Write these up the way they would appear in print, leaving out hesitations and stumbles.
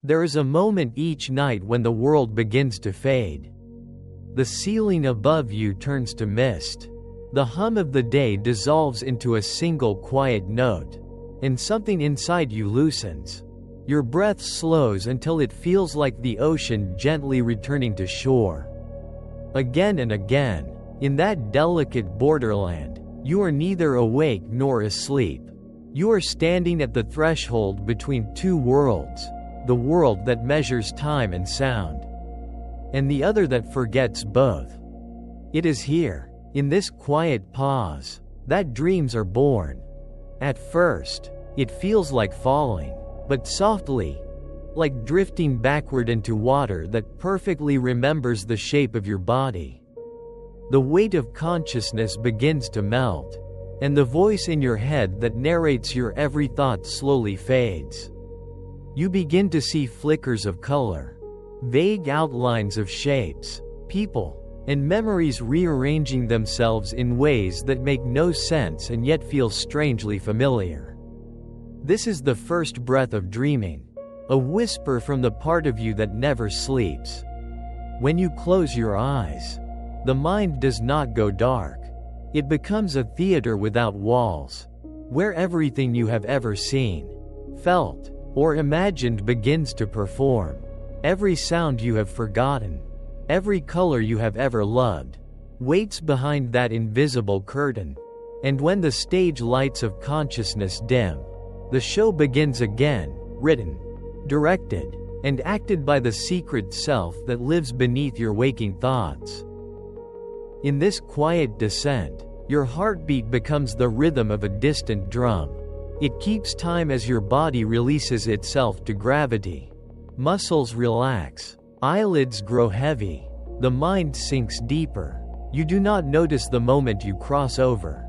There is a moment each night when the world begins to fade. The ceiling above you turns to mist. The hum of the day dissolves into a single quiet note, and something inside you loosens. Your breath slows until it feels like the ocean gently returning to shore. Again and again, in that delicate borderland, you are neither awake nor asleep. You are standing at the threshold between two worlds, the world that measures time and sound, and the other that forgets both. It is here, in this quiet pause, that dreams are born. At first, it feels like falling, but softly, like drifting backward into water that perfectly remembers the shape of your body. The weight of consciousness begins to melt, and the voice in your head that narrates your every thought slowly fades. You begin to see flickers of color, vague outlines of shapes, people, and memories rearranging themselves in ways that make no sense and yet feel strangely familiar. This is the first breath of dreaming, a whisper from the part of you that never sleeps. When you close your eyes, the mind does not go dark. It becomes a theater without walls, where everything you have ever seen, felt, or imagined begins to perform. Every sound you have forgotten, every color you have ever loved, waits behind that invisible curtain. And when the stage lights of consciousness dim, the show begins again, written, directed, and acted by the secret self that lives beneath your waking thoughts. In this quiet descent, your heartbeat becomes the rhythm of a distant drum. It keeps time as your body releases itself to gravity. Muscles relax, eyelids grow heavy, the mind sinks deeper. You do not notice the moment you cross over,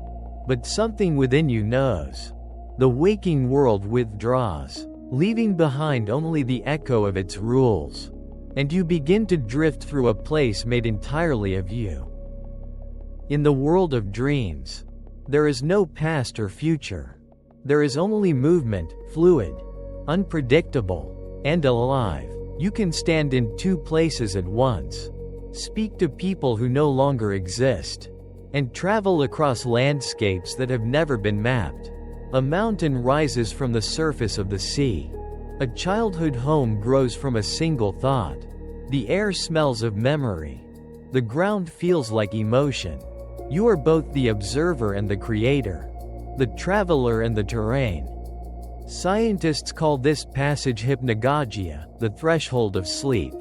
but something within you knows. The waking world withdraws, leaving behind only the echo of its rules, and you begin to drift through a place made entirely of you. In the world of dreams, there is no past or future. There is only movement, fluid, unpredictable, and alive. You can stand in two places at once, speak to people who no longer exist, and travel across landscapes that have never been mapped. A mountain rises from the surface of the sea. A childhood home grows from a single thought. The air smells of memory. The ground feels like emotion. You are both the observer and the creator, the traveler and the terrain. Scientists call this passage hypnagogia, the threshold of sleep.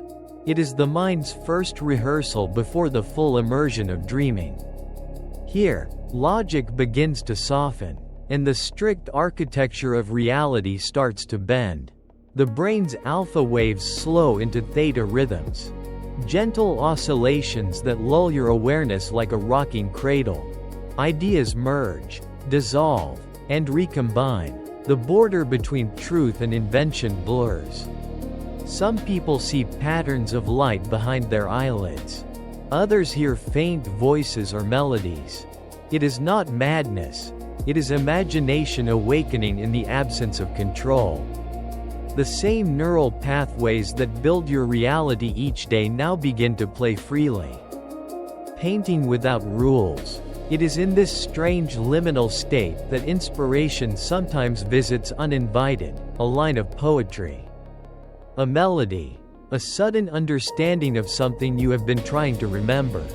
It is the mind's first rehearsal before the full immersion of dreaming. Here, logic begins to soften, and the strict architecture of reality starts to bend. The brain's alpha waves slow into theta rhythms, gentle oscillations that lull your awareness like a rocking cradle. Ideas merge, dissolve, and recombine. The border between truth and invention blurs. Some people see patterns of light behind their eyelids. Others hear faint voices or melodies. It is not madness. It is imagination awakening in the absence of control. The same neural pathways that build your reality each day now begin to play freely. Painting without rules. It is in this strange liminal state that inspiration sometimes visits uninvited, a line of poetry, a melody, a sudden understanding of something you have been trying to remember.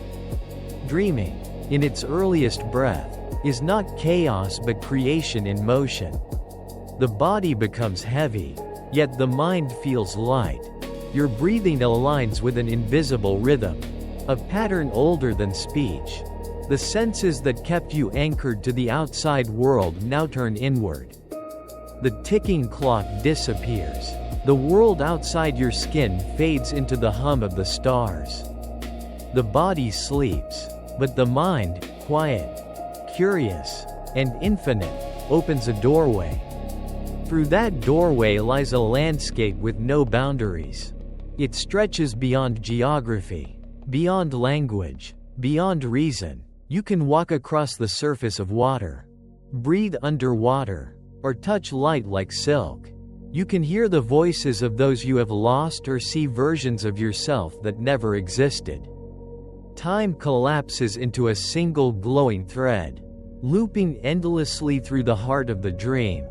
Dreaming, in its earliest breath, is not chaos but creation in motion. The body becomes heavy, yet the mind feels light. Your breathing aligns with an invisible rhythm, a pattern older than speech. The senses that kept you anchored to the outside world now turn inward. The ticking clock disappears. The world outside your skin fades into the hum of the stars. The body sleeps, but the mind, quiet, curious, and infinite, opens a doorway. Through that doorway lies a landscape with no boundaries. It stretches beyond geography, beyond language, beyond reason. You can walk across the surface of water, breathe underwater, or touch light like silk. You can hear the voices of those you have lost or see versions of yourself that never existed. Time collapses into a single glowing thread, looping endlessly through the heart of the dream.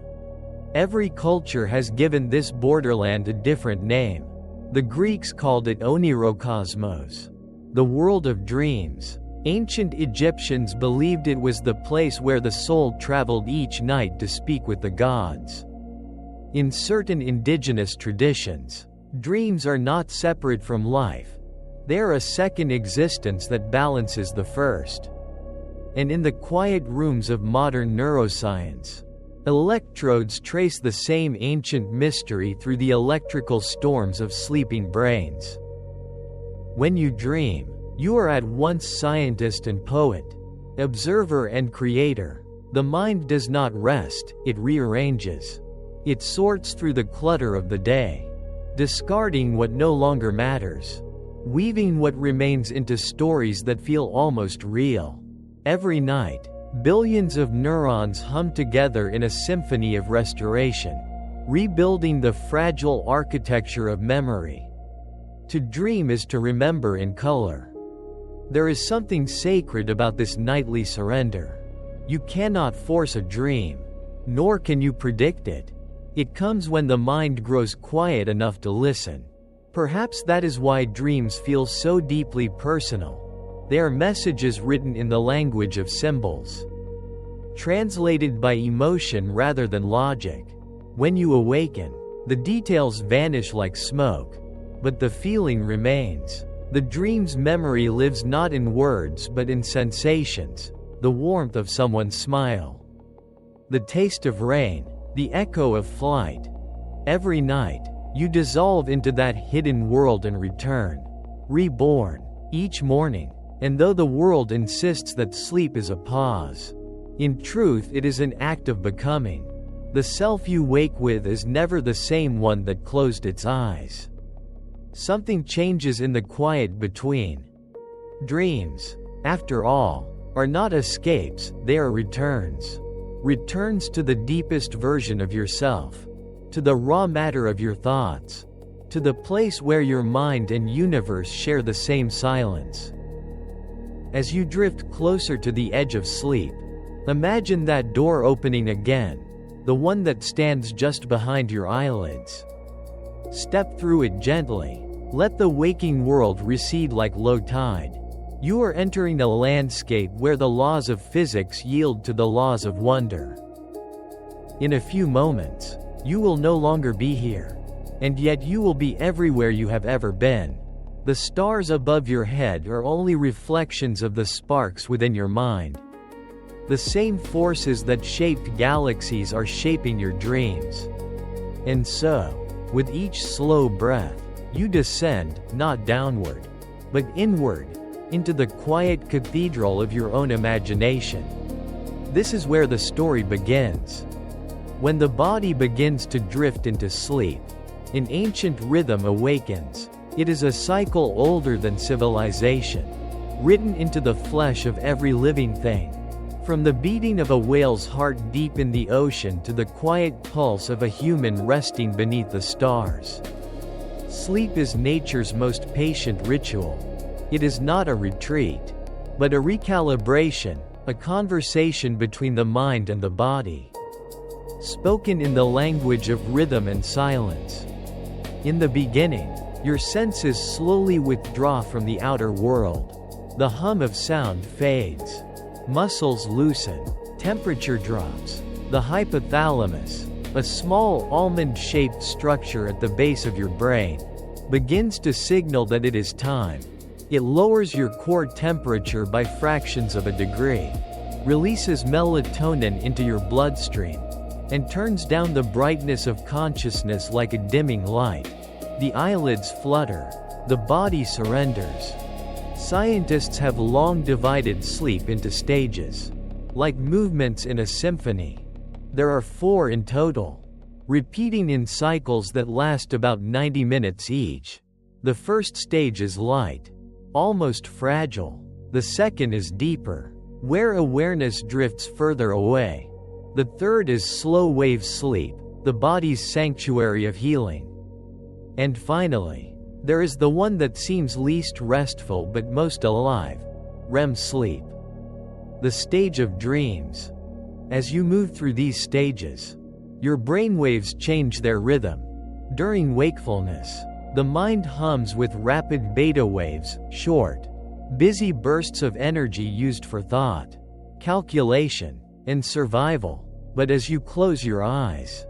Every culture has given this borderland a different name. The Greeks called it onirokosmos, the world of dreams. Ancient Egyptians believed it was the place where the soul traveled each night to speak with the gods. In certain indigenous traditions, dreams are not separate from life. They are a second existence that balances the first. And in the quiet rooms of modern neuroscience, electrodes trace the same ancient mystery through the electrical storms of sleeping brains. When you dream, you are at once scientist and poet, observer and creator. The mind does not rest, it rearranges. It sorts through the clutter of the day, discarding what no longer matters, weaving what remains into stories that feel almost real. Every night, billions of neurons hum together in a symphony of restoration, rebuilding the fragile architecture of memory. To dream is to remember in color. There is something sacred about this nightly surrender. You cannot force a dream, nor can you predict it. It comes when the mind grows quiet enough to listen. Perhaps that is why dreams feel so deeply personal. They are messages written in the language of symbols, translated by emotion rather than logic. When you awaken, the details vanish like smoke, but the feeling remains. The dream's memory lives not in words but in sensations, the warmth of someone's smile, the taste of rain, the echo of flight. Every night, you dissolve into that hidden world and return, reborn, each morning. And though the world insists that sleep is a pause, in truth it is an act of becoming. The self you wake with is never the same one that closed its eyes. Something changes in the quiet between. Dreams, after all, are not escapes, they are returns. Returns to the deepest version of yourself, to the raw matter of your thoughts, to the place where your mind and universe share the same silence. As you drift closer to the edge of sleep, imagine that door opening again, the one that stands just behind your eyelids. Step through it gently. Let the waking world recede like low tide. You are entering a landscape where the laws of physics yield to the laws of wonder. In a few moments, you will no longer be here, and yet you will be everywhere you have ever been. The stars above your head are only reflections of the sparks within your mind. The same forces that shaped galaxies are shaping your dreams. And so, with each slow breath, you descend, not downward, but inward, into the quiet cathedral of your own imagination. This is where the story begins. When the body begins to drift into sleep, an ancient rhythm awakens. It is a cycle older than civilization, written into the flesh of every living thing. From the beating of a whale's heart deep in the ocean to the quiet pulse of a human resting beneath the stars. Sleep is nature's most patient ritual. It is not a retreat, but a recalibration, a conversation between the mind and the body, spoken in the language of rhythm and silence. In the beginning, your senses slowly withdraw from the outer world. The hum of sound fades. Muscles loosen. Temperature drops. The hypothalamus, a small almond-shaped structure at the base of your brain, begins to signal that it is time. It lowers your core temperature by fractions of a degree, releases melatonin into your bloodstream, and turns down the brightness of consciousness like a dimming light. The eyelids flutter. The body surrenders. Scientists have long divided sleep into stages, like movements in a symphony. There are 4 in total, repeating in cycles that last about 90 minutes each. The first stage is light, almost fragile. The second is deeper, where awareness drifts further away. The third is slow wave sleep, the body's sanctuary of healing. And finally, there is the one that seems least restful but most alive: REM sleep. The stage of dreams. As you move through these stages, your brainwaves change their rhythm. During wakefulness, the mind hums with rapid beta waves, short, busy bursts of energy used for thought, calculation, and survival. But as you close your eyes,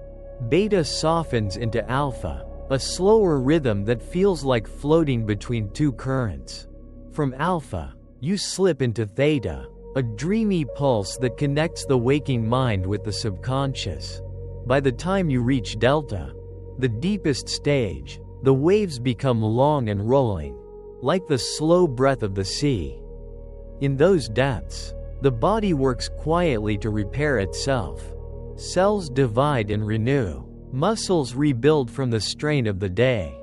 beta softens into alpha, a slower rhythm that feels like floating between two currents. From alpha, you slip into theta, a dreamy pulse that connects the waking mind with the subconscious. By the time you reach delta, the deepest stage, the waves become long and rolling, like the slow breath of the sea. In those depths, the body works quietly to repair itself. Cells divide and renew. Muscles rebuild from the strain of the day.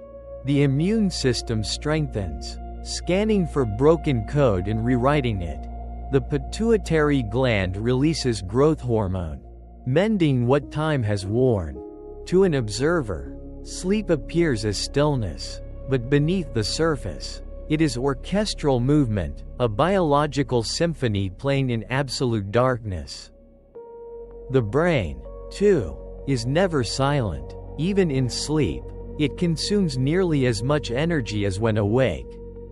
The immune system strengthens, scanning for broken code and rewriting it. The pituitary gland releases growth hormone, mending what time has worn. To an observer, sleep appears as stillness, but beneath the surface, it is orchestral movement, a biological symphony playing in absolute darkness. The brain, too, is never silent. Even in sleep, it consumes nearly as much energy as when awake.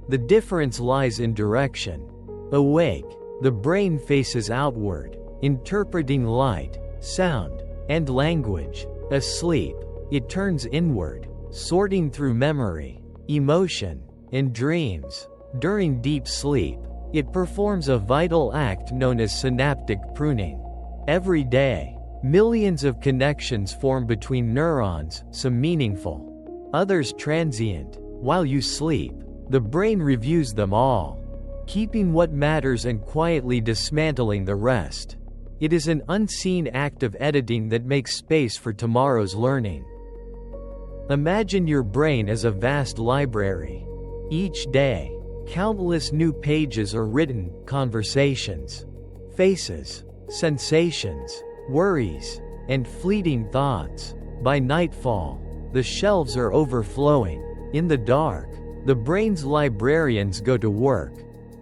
The difference lies in direction. Awake, the brain faces outward, interpreting light, sound, and language. Asleep, it turns inward, sorting through memory, emotion, and dreams. During deep sleep, it performs a vital act known as synaptic pruning. Every day, millions of connections form between neurons, some meaningful, others transient. While you sleep, the brain reviews them all, keeping what matters and quietly dismantling the rest. It is an unseen act of editing that makes space for tomorrow's learning. Imagine your brain as a vast library. Each day, countless new pages are written, conversations, faces, sensations, worries, and fleeting thoughts. By nightfall, the shelves are overflowing. In the dark, the brain's librarians go to work.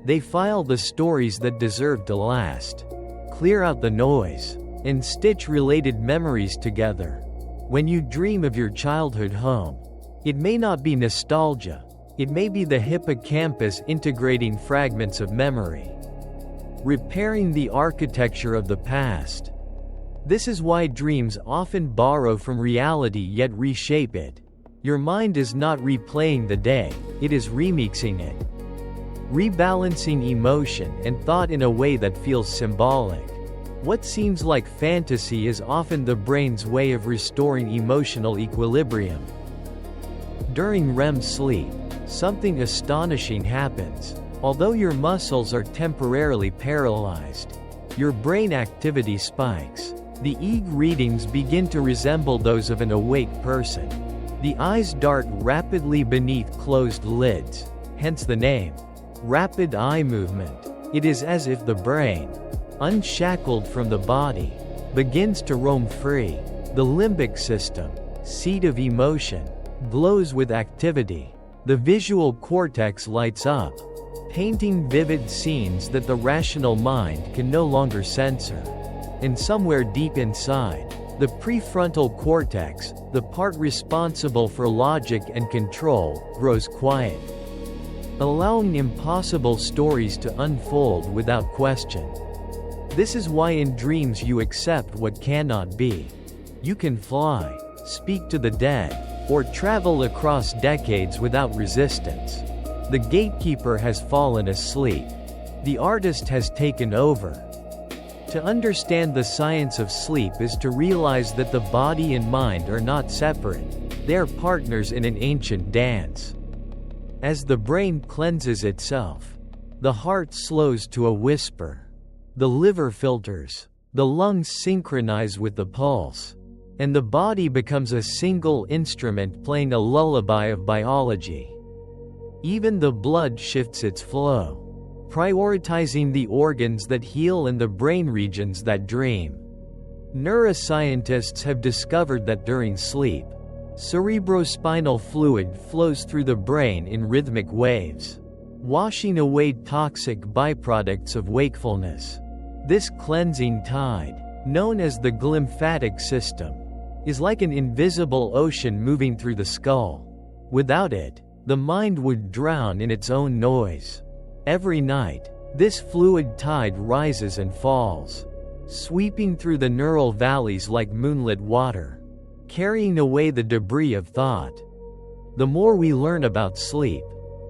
They file the stories that deserve to last, clear out the noise, and stitch related memories together. When you dream of your childhood home, it may not be nostalgia, it may be the hippocampus integrating fragments of memory, repairing the architecture of the past. This is why dreams often borrow from reality yet reshape it. Your mind is not replaying the day, it is remixing it, rebalancing emotion and thought in a way that feels symbolic. What seems like fantasy is often the brain's way of restoring emotional equilibrium. During REM sleep, something astonishing happens. Although your muscles are temporarily paralyzed, your brain activity spikes. The EEG readings begin to resemble those of an awake person. The eyes dart rapidly beneath closed lids, hence the name, rapid eye movement. It is as if the brain, unshackled from the body, begins to roam free. The limbic system, seat of emotion, glows with activity. The visual cortex lights up, painting vivid scenes that the rational mind can no longer censor. And somewhere deep inside, the prefrontal cortex, the part responsible for logic and control, grows quiet, allowing impossible stories to unfold without question. This is why in dreams you accept what cannot be. You can fly, speak to the dead, or travel across decades without resistance. The gatekeeper has fallen asleep. The artist has taken over. To understand the science of sleep is to realize that the body and mind are not separate. They are partners in an ancient dance. As the brain cleanses itself, the heart slows to a whisper. The liver filters, the lungs synchronize with the pulse, and the body becomes a single instrument playing a lullaby of biology. Even the blood shifts its flow, prioritizing the organs that heal and the brain regions that dream. Neuroscientists have discovered that during sleep, cerebrospinal fluid flows through the brain in rhythmic waves, washing away toxic byproducts of wakefulness. This cleansing tide, known as the glymphatic system, is like an invisible ocean moving through the skull. Without it, the mind would drown in its own noise. Every night, this fluid tide rises and falls, sweeping through the neural valleys like moonlit water, carrying away the debris of thought. The more we learn about sleep,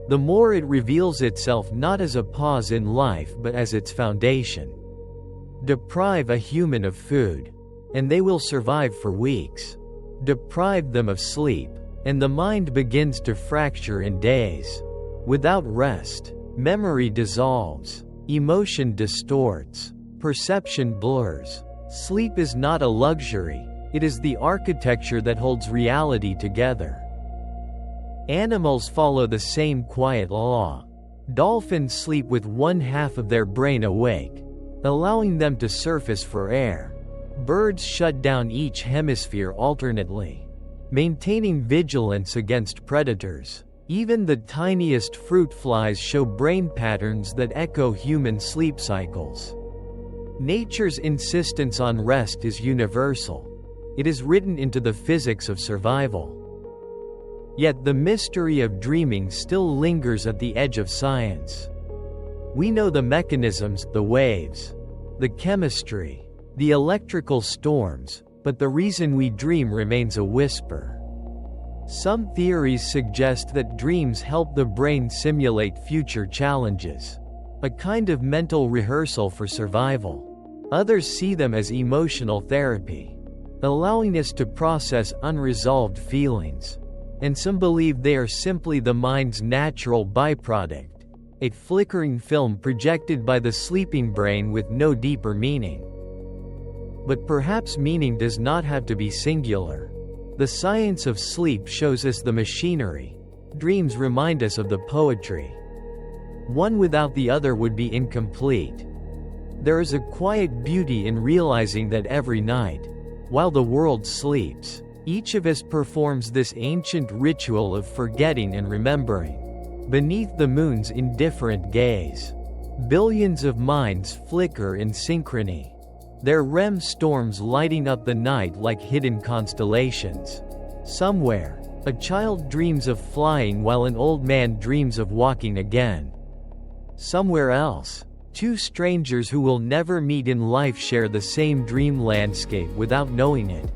the more it reveals itself not as a pause in life but as its foundation. Deprive a human of food, and they will survive for weeks. Deprive them of sleep, and the mind begins to fracture in days. Without rest, memory dissolves, emotion distorts, perception blurs. Sleep is not a luxury, it is the architecture that holds reality together. Animals follow the same quiet law. Dolphins sleep with one half of their brain awake, allowing them to surface for air. Birds shut down each hemisphere alternately, maintaining vigilance against predators. Even the tiniest fruit flies show brain patterns that echo human sleep cycles. Nature's insistence on rest is universal. It is written into the physics of survival. Yet the mystery of dreaming still lingers at the edge of science. We know the mechanisms, the waves, the chemistry, the electrical storms, but the reason we dream remains a whisper. Some theories suggest that dreams help the brain simulate future challenges, a kind of mental rehearsal for survival. Others see them as emotional therapy, allowing us to process unresolved feelings. And some believe they are simply the mind's natural byproduct, a flickering film projected by the sleeping brain with no deeper meaning. But perhaps meaning does not have to be singular. The science of sleep shows us the machinery. Dreams remind us of the poetry. One without the other would be incomplete. There is a quiet beauty in realizing that every night, while the world sleeps, each of us performs this ancient ritual of forgetting and remembering. Beneath the moon's indifferent gaze, billions of minds flicker in synchrony, their REM storms lighting up the night like hidden constellations. Somewhere, a child dreams of flying while an old man dreams of walking again. Somewhere else, two strangers who will never meet in life share the same dream landscape without knowing it.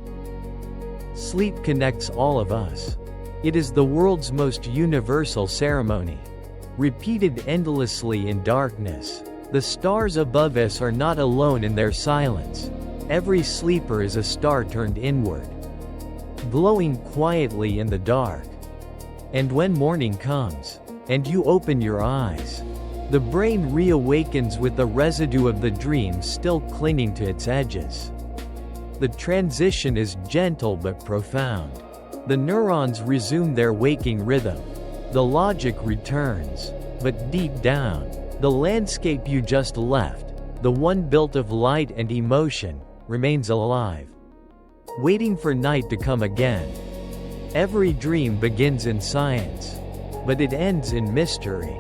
Sleep connects all of us. It is the world's most universal ceremony, repeated endlessly in darkness. The stars above us are not alone in their silence. Every sleeper is a star turned inward, glowing quietly in the dark. And when morning comes, and you open your eyes, the brain reawakens with the residue of the dream still clinging to its edges. The transition is gentle but profound. The neurons resume their waking rhythm. The logic returns. But deep down, the landscape you just left, the one built of light and emotion, remains alive, waiting for night to come again. Every dream begins in science, but it ends in mystery.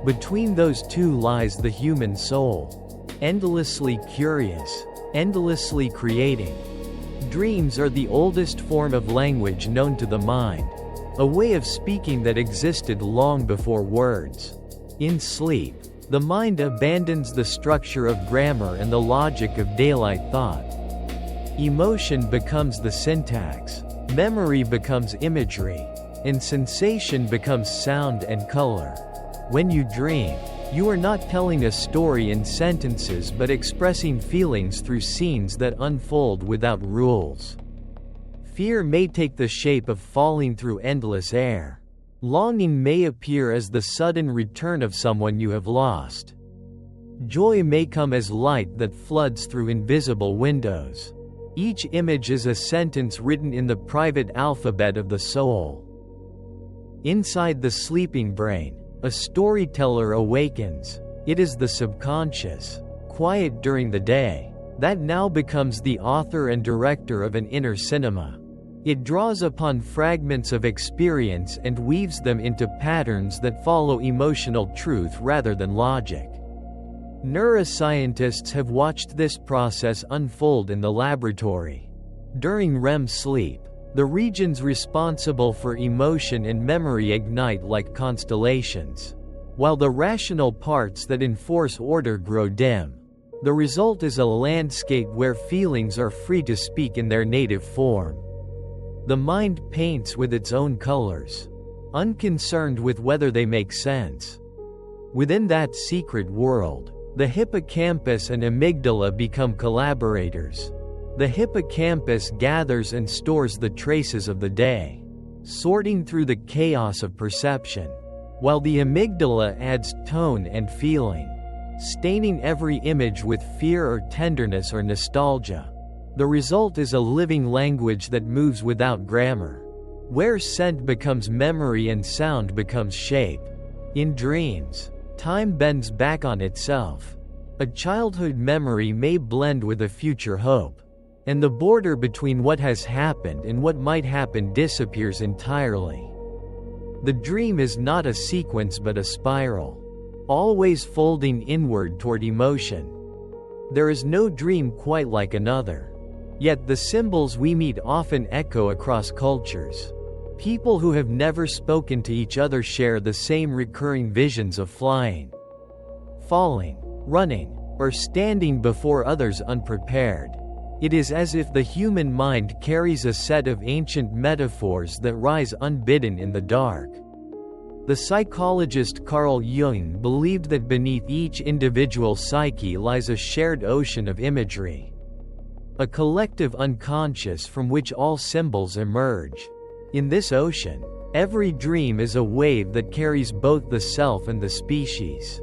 Between those two lies the human soul, endlessly curious, endlessly creating. Dreams are the oldest form of language known to the mind, a way of speaking that existed long before words. In sleep, the mind abandons the structure of grammar and the logic of daylight thought. Emotion becomes the syntax, memory becomes imagery, and sensation becomes sound and color. When you dream, you are not telling a story in sentences but expressing feelings through scenes that unfold without rules. Fear may take the shape of falling through endless air. Longing may appear as the sudden return of someone you have lost. Joy may come as light that floods through invisible windows. Each image is a sentence written in the private alphabet of the soul. Inside the sleeping brain, a storyteller awakens. It is the subconscious, quiet during the day, that now becomes the author and director of an inner cinema. It draws upon fragments of experience and weaves them into patterns that follow emotional truth rather than logic. Neuroscientists have watched this process unfold in the laboratory. During REM sleep, the regions responsible for emotion and memory ignite like constellations, while the rational parts that enforce order grow dim. The result is a landscape where feelings are free to speak in their native form. The mind paints with its own colors, unconcerned with whether they make sense. Within that secret world, the hippocampus and amygdala become collaborators. The hippocampus gathers and stores the traces of the day, sorting through the chaos of perception, while the amygdala adds tone and feeling, staining every image with fear or tenderness or nostalgia. The result is a living language that moves without grammar, where scent becomes memory and sound becomes shape. In dreams, time bends back on itself. A childhood memory may blend with a future hope, and the border between what has happened and what might happen disappears entirely. The dream is not a sequence but a spiral, always folding inward toward emotion. There is no dream quite like another. Yet the symbols we meet often echo across cultures. People who have never spoken to each other share the same recurring visions of flying, falling, running, or standing before others unprepared. It is as if the human mind carries a set of ancient metaphors that rise unbidden in the dark. The psychologist Carl Jung believed that beneath each individual psyche lies a shared ocean of imagery, a collective unconscious from which all symbols emerge. In this ocean, every dream is a wave that carries both the self and the species.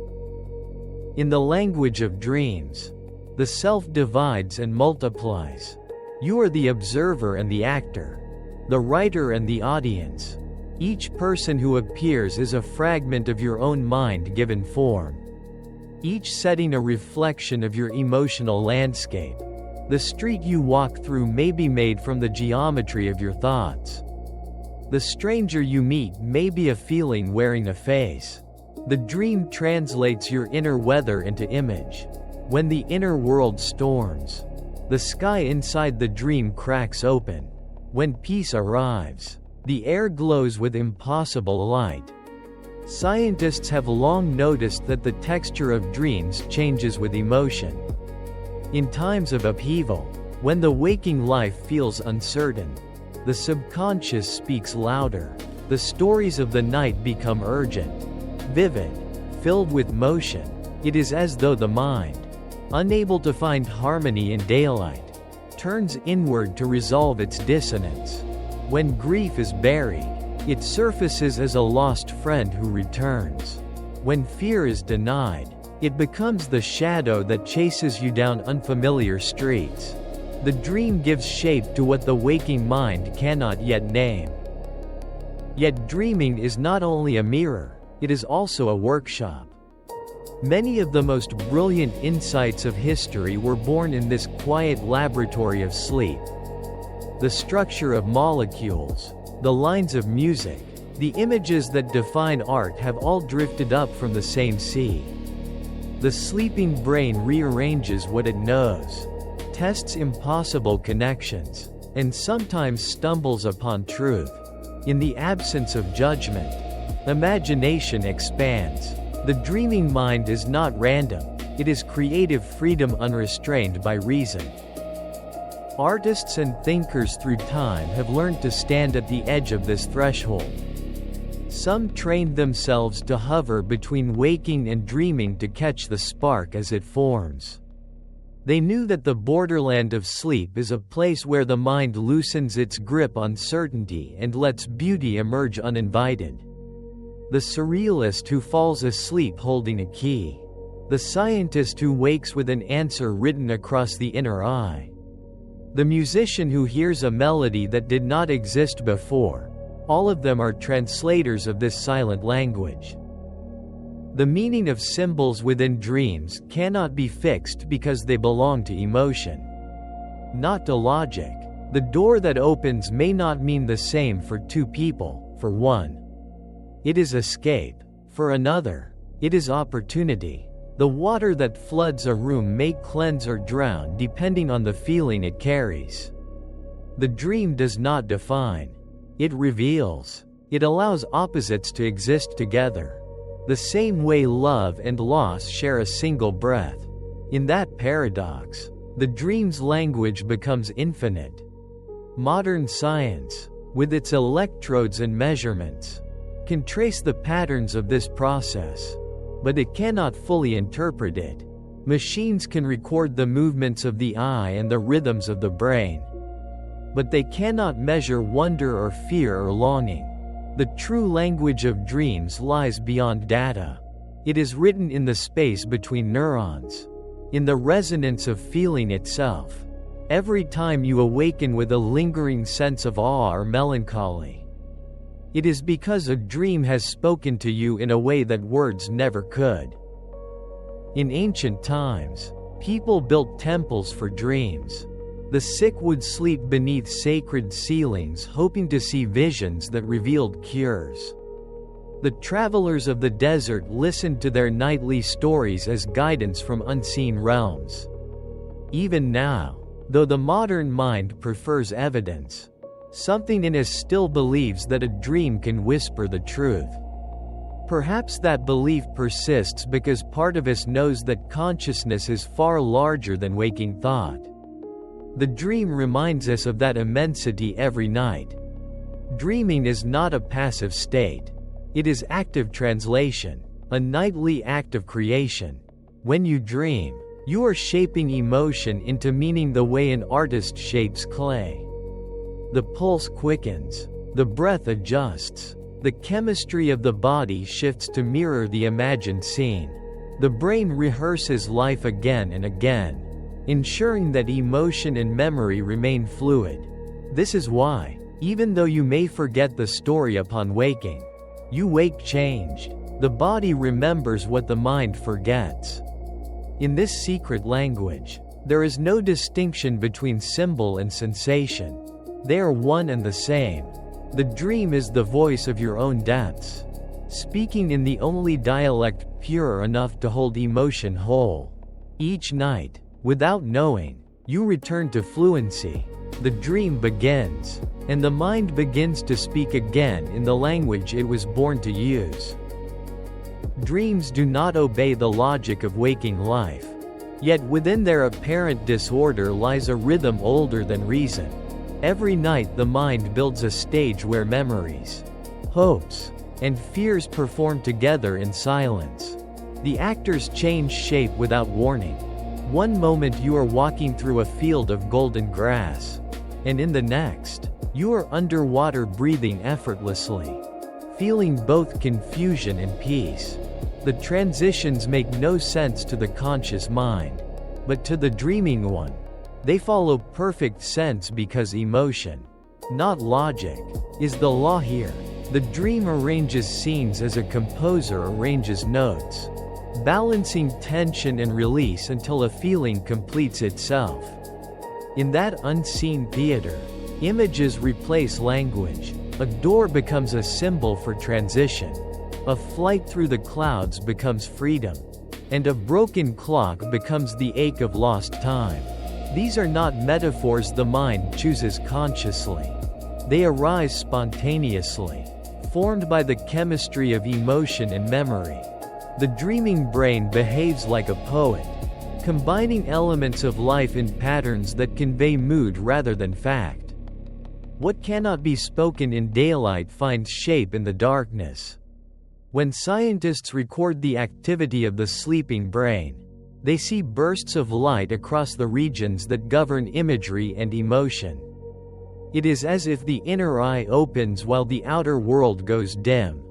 In the language of dreams, the self divides and multiplies. You are the observer and the actor, the writer and the audience. Each person who appears is a fragment of your own mind given form, each setting a reflection of your emotional landscape. The street you walk through may be made from the geometry of your thoughts. The stranger you meet may be a feeling wearing a face. The dream translates your inner weather into image. When the inner world storms, the sky inside the dream cracks open. When peace arrives, the air glows with impossible light. Scientists have long noticed that the texture of dreams changes with emotion. In times of upheaval, when the waking life feels uncertain, the subconscious speaks louder. The stories of the night become urgent, vivid, filled with motion. It is as though the mind, unable to find harmony in daylight, turns inward to resolve its dissonance. When grief is buried, it surfaces as a lost friend who returns. When fear is denied, it becomes the shadow that chases you down unfamiliar streets. The dream gives shape to what the waking mind cannot yet name. Yet dreaming is not only a mirror, it is also a workshop. Many of the most brilliant insights of history were born in this quiet laboratory of sleep. The structure of molecules, the lines of music, the images that define art have all drifted up from the same sea. The sleeping brain rearranges what it knows, tests impossible connections, and sometimes stumbles upon truth. In the absence of judgment, imagination expands. The dreaming mind is not random, it is creative freedom unrestrained by reason. Artists and thinkers through time have learned to stand at the edge of this threshold. Some trained themselves to hover between waking and dreaming to catch the spark as it forms. They knew that the borderland of sleep is a place where the mind loosens its grip on certainty and lets beauty emerge uninvited. The surrealist who falls asleep holding a key. The scientist who wakes with an answer written across the inner eye. The musician who hears a melody that did not exist before. All of them are translators of this silent language. The meaning of symbols within dreams cannot be fixed because they belong to emotion, not to logic. The door that opens may not mean the same for two people. For one, it is escape. For another, it is opportunity. The water that floods a room may cleanse or drown depending on the feeling it carries. The dream does not define. It reveals. It allows opposites to exist together. The same way love and loss share a single breath. In that paradox, the dream's language becomes infinite. Modern science, with its electrodes and measurements, can trace the patterns of this process, but it cannot fully interpret it. Machines can record the movements of the eye and the rhythms of the brain, but they cannot measure wonder or fear or longing. The true language of dreams lies beyond data. It is written in the space between neurons, in the resonance of feeling itself. Every time you awaken with a lingering sense of awe or melancholy, it is because a dream has spoken to you in a way that words never could. In ancient times, people built temples for dreams. The sick would sleep beneath sacred ceilings hoping to see visions that revealed cures. The travelers of the desert listened to their nightly stories as guidance from unseen realms. Even now, though the modern mind prefers evidence, something in us still believes that a dream can whisper the truth. Perhaps that belief persists because part of us knows that consciousness is far larger than waking thought. The dream reminds us of that immensity every night. Dreaming is not a passive state. It is active translation, a nightly act of creation. When you dream, you are shaping emotion into meaning the way an artist shapes clay. The pulse quickens, the breath adjusts, the chemistry of the body shifts to mirror the imagined scene. The brain rehearses life again and again, ensuring that emotion and memory remain fluid. This is why, even though you may forget the story upon waking, you wake changed. The body remembers what the mind forgets. In this secret language, there is no distinction between symbol and sensation. They are one and the same. The dream is the voice of your own depths, speaking in the only dialect pure enough to hold emotion whole. Each night, without knowing, you return to fluency. The dream begins, and the mind begins to speak again in the language it was born to use. Dreams do not obey the logic of waking life. Yet within their apparent disorder lies a rhythm older than reason. Every night the mind builds a stage where memories, hopes, and fears perform together in silence. The actors change shape without warning. One moment you are walking through a field of golden grass, and in the next, you are underwater breathing effortlessly, feeling both confusion and peace. The transitions make no sense to the conscious mind, but to the dreaming one, they follow perfect sense because emotion, not logic, is the law here. The dream arranges scenes as a composer arranges notes, balancing tension and release until a feeling completes itself. In that unseen theater, images replace language. A door becomes a symbol for transition. A flight through the clouds becomes freedom. And a broken clock becomes the ache of lost time. These are not metaphors the mind chooses consciously. They arise spontaneously, formed by the chemistry of emotion and memory. The dreaming brain behaves like a poet, combining elements of life in patterns that convey mood rather than fact. What cannot be spoken in daylight finds shape in the darkness. When scientists record the activity of the sleeping brain, they see bursts of light across the regions that govern imagery and emotion. It is as if the inner eye opens while the outer world goes dim.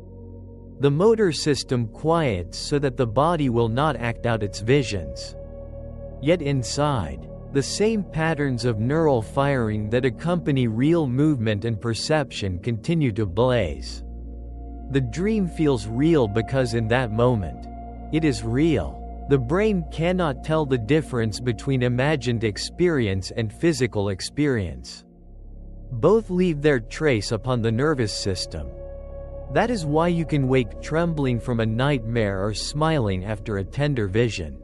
The motor system quiets so that the body will not act out its visions. Yet inside, the same patterns of neural firing that accompany real movement and perception continue to blaze. The dream feels real because in that moment, It is real. The brain cannot tell the difference between imagined experience and physical experience. Both leave their trace upon the nervous system. That is why you can wake trembling from a nightmare or smiling after a tender vision.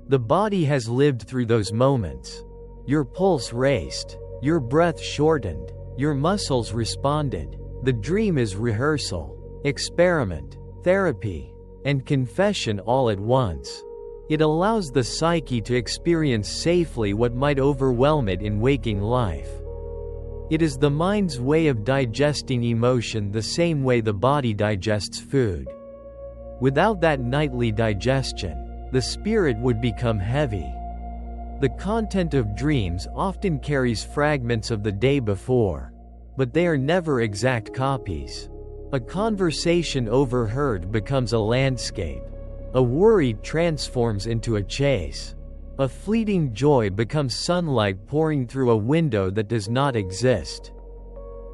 The body has lived through those moments. Your pulse raced, your breath shortened, your muscles responded. The dream is rehearsal, experiment, therapy, and confession all at once. It allows the psyche to experience safely what might overwhelm it in waking life. It is the mind's way of digesting emotion the same way the body digests food. Without that nightly digestion, the spirit would become heavy. The content of dreams often carries fragments of the day before, but they are never exact copies. A conversation overheard becomes a landscape. A worry transforms into a chase. A fleeting joy becomes sunlight pouring through a window that does not exist.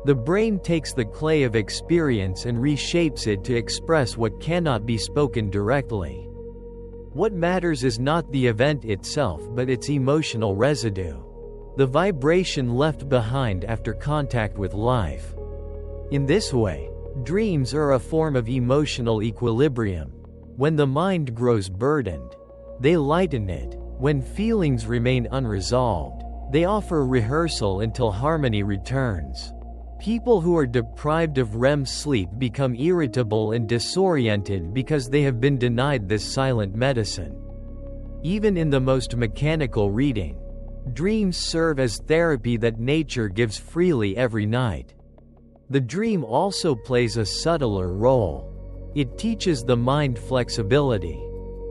The brain takes the clay of experience and reshapes it to express what cannot be spoken directly. What matters is not the event itself but its emotional residue, the vibration left behind after contact with life. In this way, dreams are a form of emotional equilibrium. When the mind grows burdened, they lighten it. When feelings remain unresolved, they offer rehearsal until harmony returns. People who are deprived of REM sleep become irritable and disoriented because they have been denied this silent medicine. Even in the most mechanical reading, dreams serve as therapy that nature gives freely every night. The dream also plays a subtler role. It teaches the mind flexibility.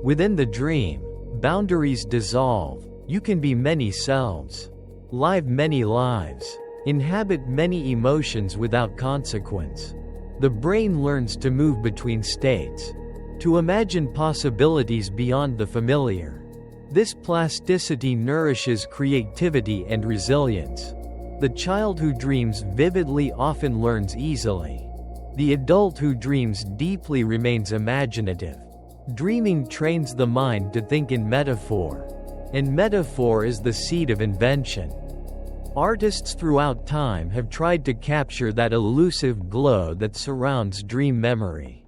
Within the dream, boundaries dissolve. You can be many selves, live many lives, inhabit many emotions without consequence. The brain learns to move between states, to imagine possibilities beyond the familiar. This plasticity nourishes creativity and resilience. The child who dreams vividly often learns easily. The adult who dreams deeply remains imaginative. Dreaming trains the mind to think in metaphor, and metaphor is the seed of invention. Artists throughout time have tried to capture that elusive glow that surrounds dream memory.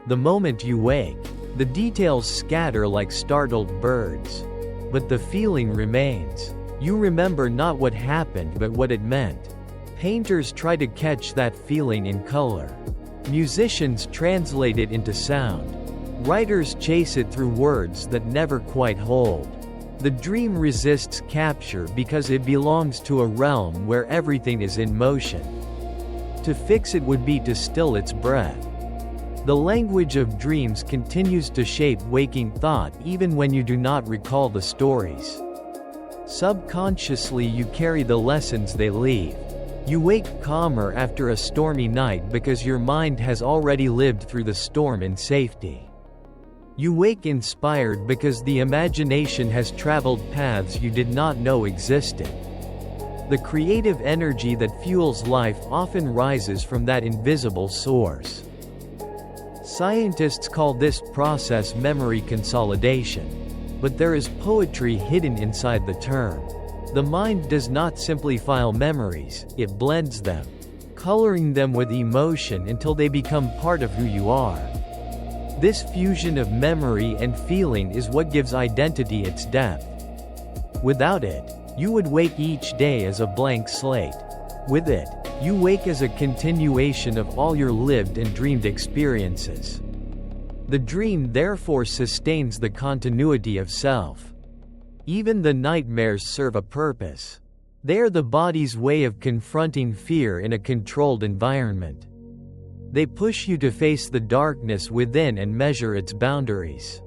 The moment you wake, the details scatter like startled birds. But the feeling remains. You remember not what happened but what it meant. Painters try to catch that feeling in color. Musicians translate it into sound. Writers chase it through words that never quite hold. The dream resists capture because it belongs to a realm where everything is in motion. To fix it would be to still its breath. The language of dreams continues to shape waking thought even when you do not recall the stories. Subconsciously you carry the lessons they leave. You wake calmer after a stormy night because your mind has already lived through the storm in safety. You wake inspired because the imagination has traveled paths you did not know existed. The creative energy that fuels life often rises from that invisible source. Scientists call this process memory consolidation, but there is poetry hidden inside the term. The mind does not simply file memories, it blends them, coloring them with emotion until they become part of who you are. This fusion of memory and feeling is what gives identity its depth. Without it, you would wake each day as a blank slate. With it, you wake as a continuation of all your lived and dreamed experiences. The dream therefore sustains the continuity of self. Even the nightmares serve a purpose. They are the body's way of confronting fear in a controlled environment. They push you to face the darkness within and measure its boundaries.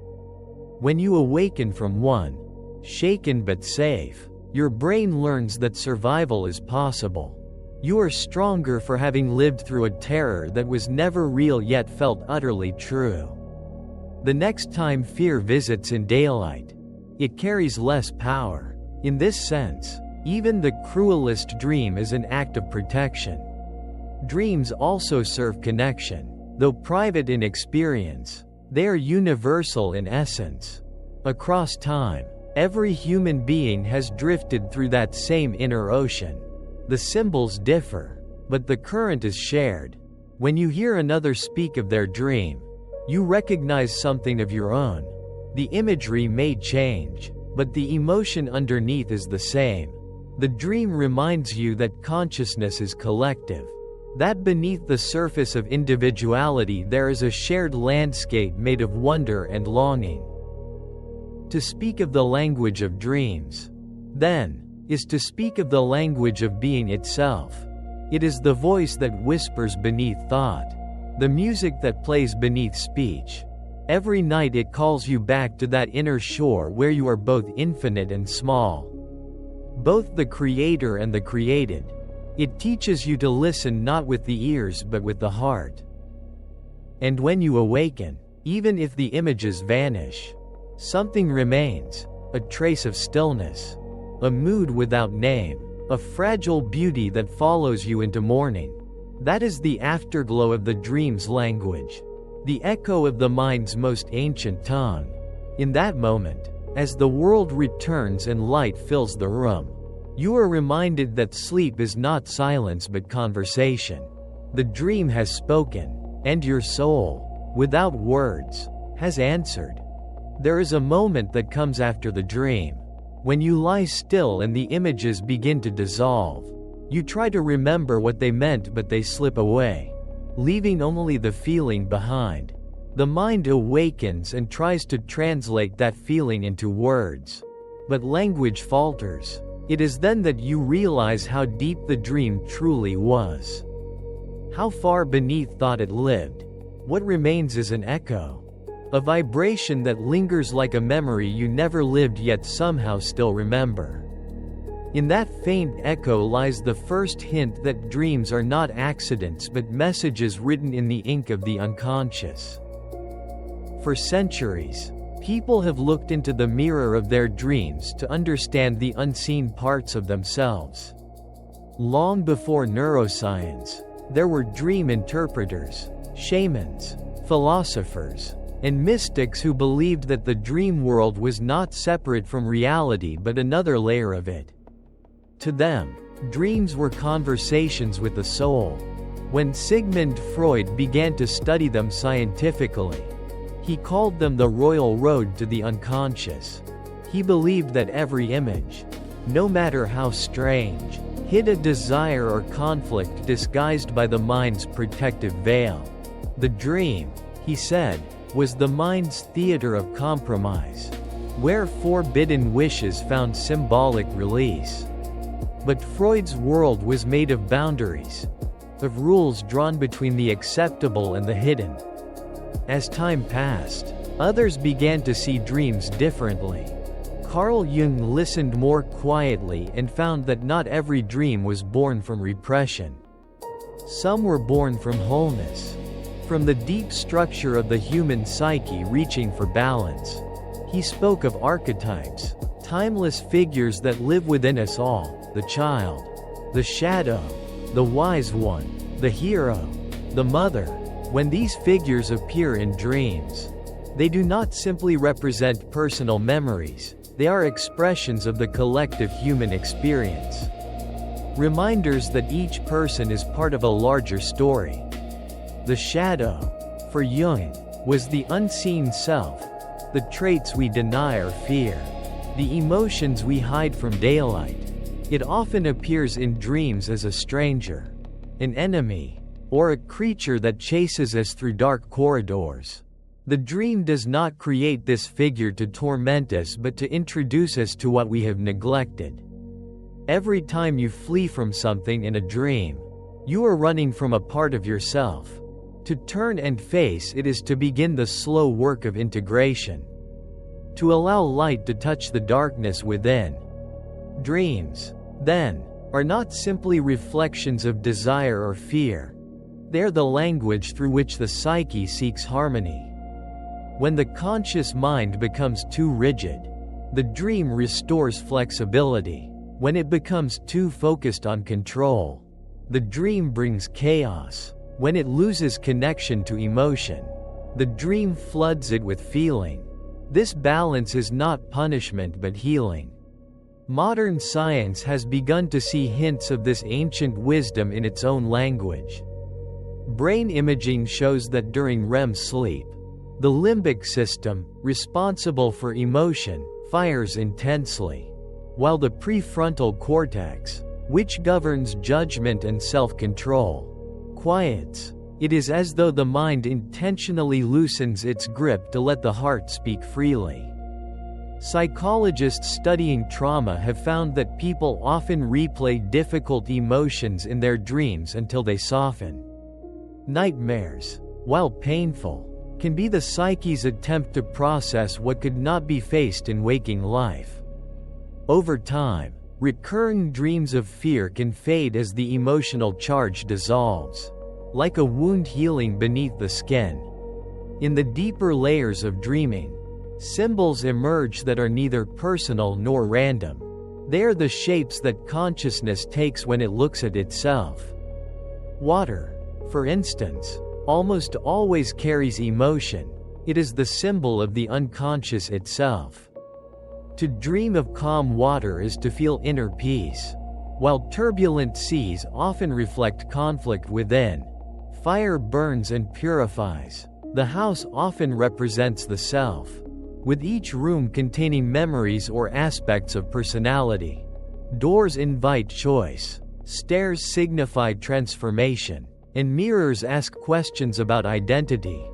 When you awaken from one, shaken but safe, your brain learns that survival is possible. You are stronger for having lived through a terror that was never real yet felt utterly true. The next time fear visits in daylight, it carries less power. In this sense, even the cruelest dream is an act of protection. Dreams also serve connection. Though private in experience, They are universal in essence. Across time, every human being has drifted through that same inner ocean. The symbols differ, but the current is shared. When you hear another speak of their dream, you recognize something of your own. The imagery may change, but the emotion underneath is the same. The dream reminds you that consciousness is collective, that beneath the surface of individuality there is a shared landscape made of wonder and longing. To speak of the language of dreams, then, is to speak of the language of being itself. It is the voice that whispers beneath thought, the music that plays beneath speech. Every night it calls you back to that inner shore where you are both infinite and small, both the creator and the created. It teaches you to listen not with the ears but with the heart. And when you awaken, even if the images vanish, something remains, a trace of stillness, a mood without name, a fragile beauty that follows you into morning. That is the afterglow of the dream's language, the echo of the mind's most ancient tongue. In that moment, as the world returns and light fills the room, you are reminded that sleep is not silence but conversation. The dream has spoken, and your soul, without words, has answered. There is a moment that comes after the dream, when you lie still and the images begin to dissolve. You try to remember what they meant but they slip away, leaving only the feeling behind. The mind awakens and tries to translate that feeling into words, but language falters. It is then that you realize how deep the dream truly was, how far beneath thought it lived. What remains is an echo, a vibration that lingers like a memory you never lived yet somehow still remember. In that faint echo lies the first hint that dreams are not accidents but messages written in the ink of the unconscious. For centuries, people have looked into the mirror of their dreams to understand the unseen parts of themselves. Long before neuroscience, there were dream interpreters, shamans, philosophers, and mystics who believed that the dream world was not separate from reality but another layer of it. To them, dreams were conversations with the soul. When Sigmund Freud began to study them scientifically, he called them the royal road to the unconscious. He believed that every image, no matter how strange, hid a desire or conflict disguised by the mind's protective veil. The dream, he said, was the mind's theater of compromise, where forbidden wishes found symbolic release. But Freud's world was made of boundaries, of rules drawn between the acceptable and the hidden. As time passed, others began to see dreams differently. Carl Jung listened more quietly and found that not every dream was born from repression. Some were born from wholeness, from the deep structure of the human psyche reaching for balance. He spoke of archetypes, timeless figures that live within us all: the child, the shadow, the wise one, the hero, the mother. When these figures appear in dreams, they do not simply represent personal memories, they are expressions of the collective human experience. Reminders that each person is part of a larger story. The shadow, for Jung, was the unseen self, the traits we deny or fear, the emotions we hide from daylight. It often appears in dreams as a stranger, an enemy, or a creature that chases us through dark corridors. The dream does not create this figure to torment us but to introduce us to what we have neglected. Every time you flee from something in a dream, you are running from a part of yourself. To turn and face it is to begin the slow work of integration, to allow light to touch the darkness within. Dreams, then, are not simply reflections of desire or fear. They are the language through which the psyche seeks harmony. When the conscious mind becomes too rigid, the dream restores flexibility. When it becomes too focused on control, the dream brings chaos. When it loses connection to emotion, The dream floods it with feeling. This balance is not punishment but healing. Modern science has begun to see hints of this ancient wisdom in its own language. Brain imaging shows that during REM sleep, the limbic system, responsible for emotion, fires intensely, while the prefrontal cortex, which governs judgment and self-control, quiets. It is as though the mind intentionally loosens its grip to let the heart speak freely. Psychologists studying trauma have found that people often replay difficult emotions in their dreams until they soften. Nightmares, while painful, can be the psyche's attempt to process what could not be faced in waking life. Over time, recurring dreams of fear can fade as the emotional charge dissolves, like a wound healing beneath the skin. In the deeper layers of dreaming, symbols emerge that are neither personal nor random. They are the shapes that consciousness takes when it looks at itself. Water, for instance, almost always carries emotion. It is the symbol of the unconscious itself. To dream of calm water is to feel inner peace, while turbulent seas often reflect conflict within. Fire burns and purifies. The house often represents the self, with each room containing memories or aspects of personality. Doors invite choice, stairs signify transformation, and mirrors ask questions about identity.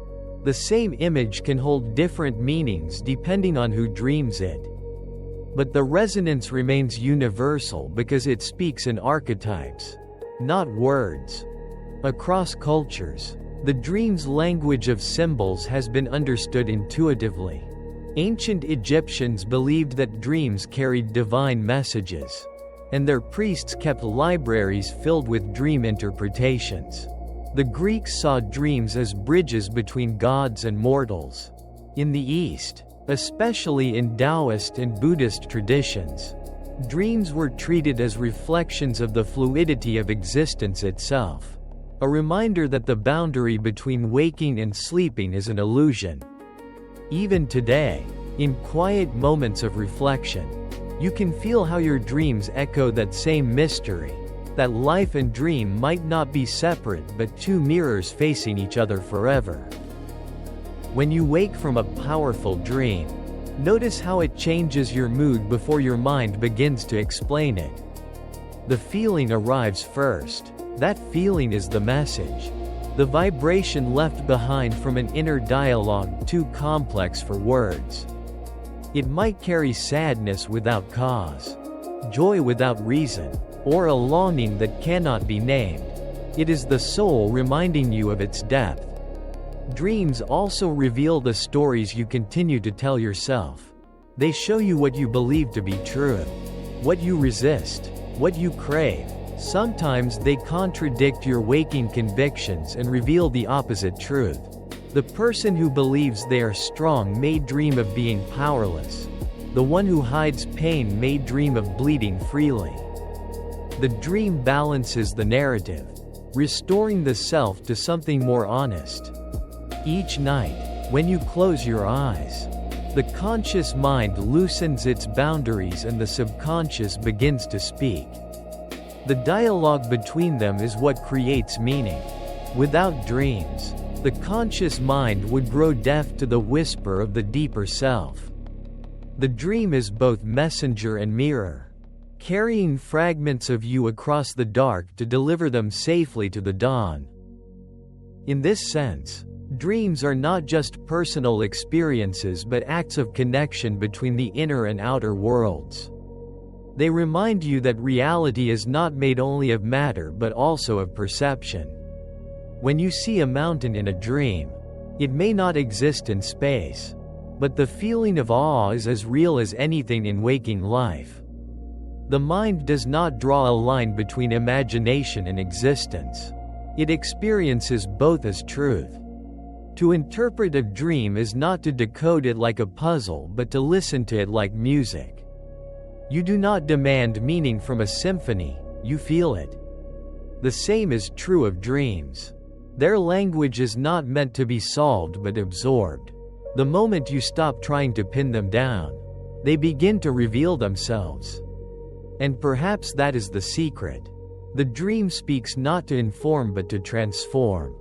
The same image can hold different meanings depending on who dreams it. But the resonance remains universal because it speaks in archetypes, not words. Across cultures, the dream's language of symbols has been understood intuitively. Ancient Egyptians believed that dreams carried divine messages, and their priests kept libraries filled with dream interpretations. The Greeks saw dreams as bridges between gods and mortals. In the East, especially in Taoist and Buddhist traditions, dreams were treated as reflections of the fluidity of existence itself, a reminder that the boundary between waking and sleeping is an illusion. Even today, in quiet moments of reflection, you can feel how your dreams echo that same mystery, that life and dream might not be separate but two mirrors facing each other forever. When you wake from a powerful dream, notice how it changes your mood before your mind begins to explain it. The feeling arrives first. That feeling is the message. The vibration left behind from an inner dialogue too complex for words. It might carry sadness without cause, joy without reason, or a longing that cannot be named. It is the soul reminding you of its depth. Dreams also reveal the stories you continue to tell yourself. They show you what you believe to be true, what you resist, what you crave. Sometimes they contradict your waking convictions and reveal the opposite truth. The person who believes they are strong may dream of being powerless. The one who hides pain may dream of bleeding freely. The dream balances the narrative, restoring the self to something more honest. Each night, when you close your eyes, the conscious mind loosens its boundaries and the subconscious begins to speak. The dialogue between them is what creates meaning. Without dreams, the conscious mind would grow deaf to the whisper of the deeper self. The dream is both messenger and mirror, carrying fragments of you across the dark to deliver them safely to the dawn. In this sense, dreams are not just personal experiences but acts of connection between the inner and outer worlds. They remind you that reality is not made only of matter but also of perception. When you see a mountain in a dream, it may not exist in space, but the feeling of awe is as real as anything in waking life. The mind does not draw a line between imagination and existence. It experiences both as truth. To interpret a dream is not to decode it like a puzzle but to listen to it like music. You do not demand meaning from a symphony, you feel it. The same is true of dreams. Their language is not meant to be solved but absorbed. The moment you stop trying to pin them down, they begin to reveal themselves. And perhaps that is the secret. The dream speaks not to inform but to transform.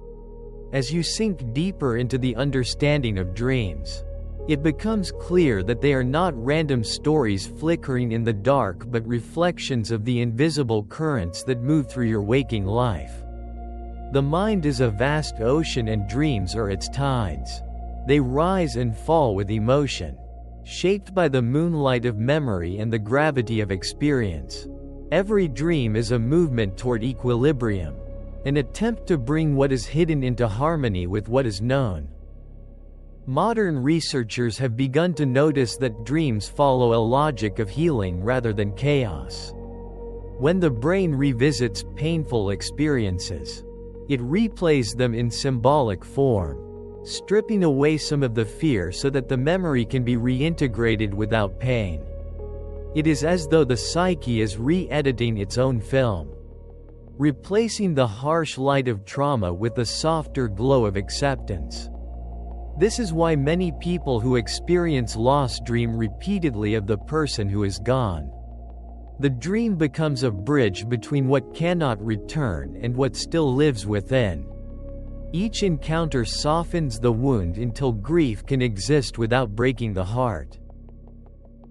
As you sink deeper into the understanding of dreams, it becomes clear that they are not random stories flickering in the dark but reflections of the invisible currents that move through your waking life. The mind is a vast ocean and dreams are its tides. They rise and fall with emotion, shaped by the moonlight of memory and the gravity of experience. Every dream is a movement toward equilibrium, an attempt to bring what is hidden into harmony with what is known. Modern researchers have begun to notice that dreams follow a logic of healing rather than chaos. When the brain revisits painful experiences, it replays them in symbolic form, stripping away some of the fear so that the memory can be reintegrated without pain. It is as though the psyche is re-editing its own film, replacing the harsh light of trauma with the softer glow of acceptance. This is why many people who experience loss dream repeatedly of the person who is gone. The dream becomes a bridge between what cannot return and what still lives within. Each encounter softens the wound until grief can exist without breaking the heart.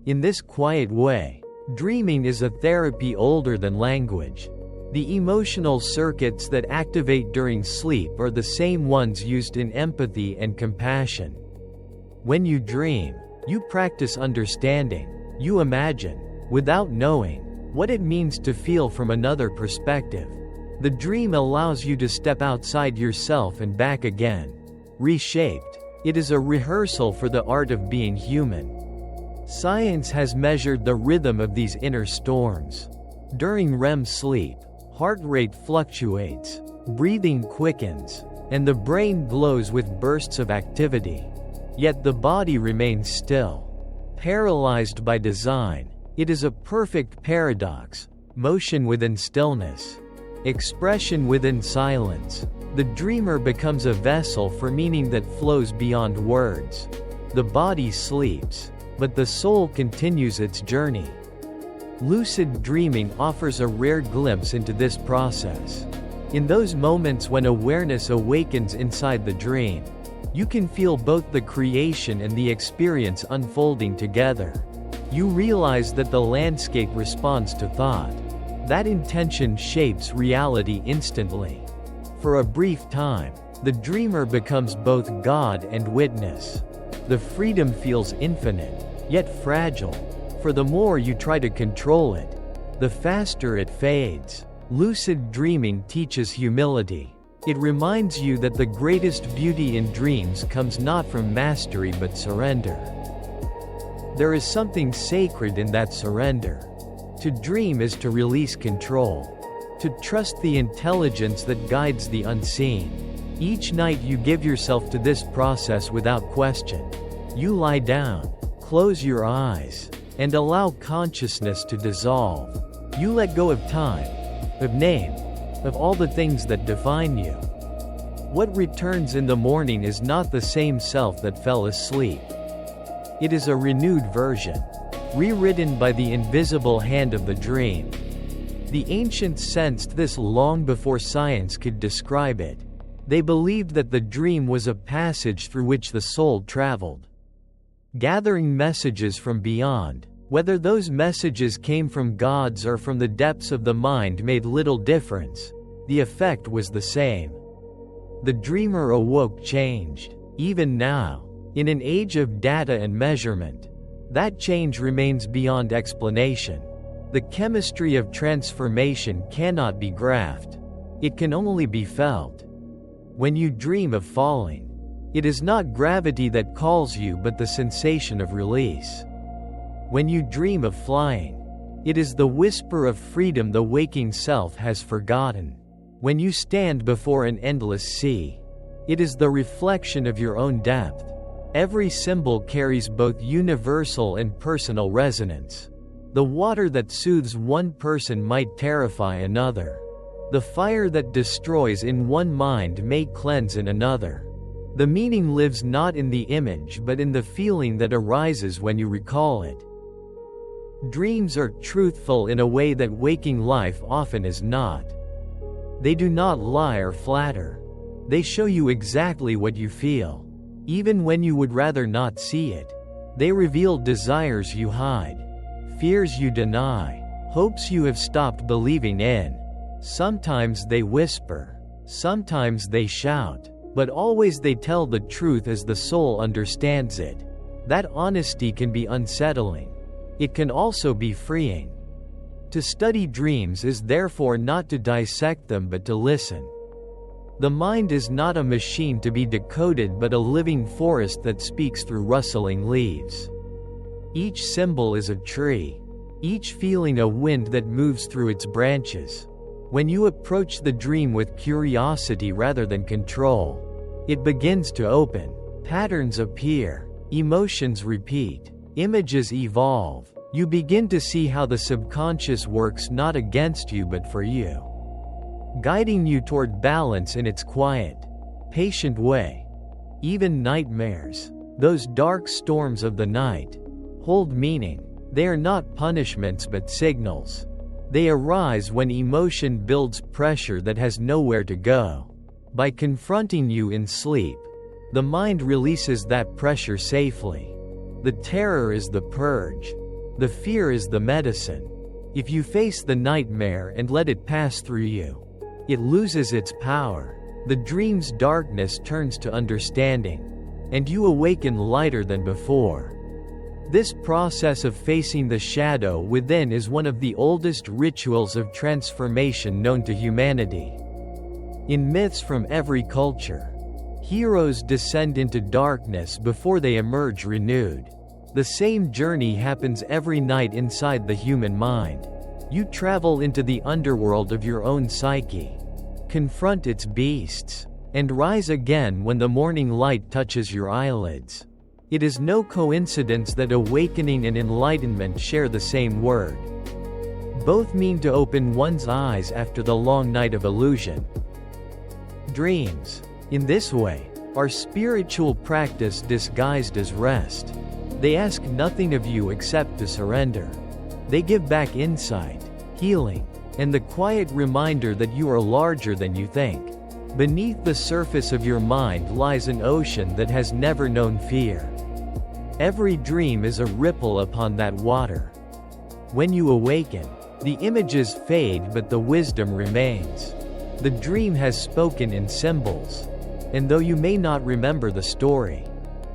In this quiet way, dreaming is a therapy older than language. The emotional circuits that activate during sleep are the same ones used in empathy and compassion. When you dream, you practice understanding. You imagine, without knowing, what it means to feel from another perspective. The dream allows you to step outside yourself and back again. Reshaped, it is a rehearsal for the art of being human. Science has measured the rhythm of these inner storms. During REM sleep, heart rate fluctuates, breathing quickens, and the brain glows with bursts of activity. Yet the body remains still, paralyzed by design. It is a perfect paradox: motion within stillness, expression within silence. The dreamer becomes a vessel for meaning that flows beyond words. The body sleeps, but the soul continues its journey. Lucid dreaming offers a rare glimpse into this process. In those moments when awareness awakens inside the dream, you can feel both the creation and the experience unfolding together. You realize that the landscape responds to thought. That intention shapes reality instantly. For a brief time, the dreamer becomes both God and witness. The freedom feels infinite, yet fragile. For the more you try to control it, the faster it fades. Lucid dreaming teaches humility. It reminds you that the greatest beauty in dreams comes not from mastery but surrender. There is something sacred in that surrender. To dream is to release control, to trust the intelligence that guides the unseen. Each night you give yourself to this process without question. You lie down, close your eyes, and allow consciousness to dissolve. You let go of time, of name, of all the things that define you. What returns in the morning is not the same self that fell asleep. It is a renewed version, rewritten by the invisible hand of the dream. The ancients sensed this long before science could describe it. They believed that the dream was a passage through which the soul traveled, gathering messages from beyond. Whether those messages came from gods or from the depths of the mind made little difference. The effect was the same. The dreamer awoke changed. Even now, in an age of data and measurement, that change remains beyond explanation. The chemistry of transformation cannot be graphed. It can only be felt. When you dream of falling, it is not gravity that calls you but the sensation of release. When you dream of flying, it is the whisper of freedom the waking self has forgotten. When you stand before an endless sea, it is the reflection of your own depth. Every symbol carries both universal and personal resonance. The water that soothes one person might terrify another. The fire that destroys in one mind may cleanse in another. The meaning lives not in the image but in the feeling that arises when you recall it. Dreams are truthful in a way that waking life often is not. They do not lie or flatter. They show you exactly what you feel, even when you would rather not see it. They reveal desires you hide, fears you deny, hopes you have stopped believing in. Sometimes they whisper, sometimes they shout, but always they tell the truth as the soul understands it. That honesty can be unsettling. It can also be freeing. To study dreams is therefore not to dissect them but to listen. The mind is not a machine to be decoded but a living forest that speaks through rustling leaves. Each symbol is a tree, each feeling a wind that moves through its branches. When you approach the dream with curiosity rather than control, it begins to open. Patterns appear, emotions repeat, images evolve. You begin to see how the subconscious works not against you but for you, guiding you toward balance in its quiet, patient way. Even nightmares, those dark storms of the night, hold meaning. They are not punishments but signals. They arise when emotion builds pressure that has nowhere to go. By confronting you in sleep, the mind releases that pressure safely. The terror is the purge. The fear is the medicine. If you face the nightmare and let it pass through you, it loses its power. The dream's darkness turns to understanding, and you awaken lighter than before. This process of facing the shadow within is one of the oldest rituals of transformation known to humanity. In myths from every culture, heroes descend into darkness before they emerge renewed. The same journey happens every night inside the human mind. You travel into the underworld of your own psyche, confront its beasts, and rise again when the morning light touches your eyelids. It is no coincidence that awakening and enlightenment share the same word. Both mean to open one's eyes after the long night of illusion. Dreams, in this way, are spiritual practice disguised as rest. They ask nothing of you except to surrender. They give back insight, healing, and the quiet reminder that you are larger than you think. Beneath the surface of your mind lies an ocean that has never known fear. Every dream is a ripple upon that water. When you awaken, the images fade but the wisdom remains. The dream has spoken in symbols, and though you may not remember the story,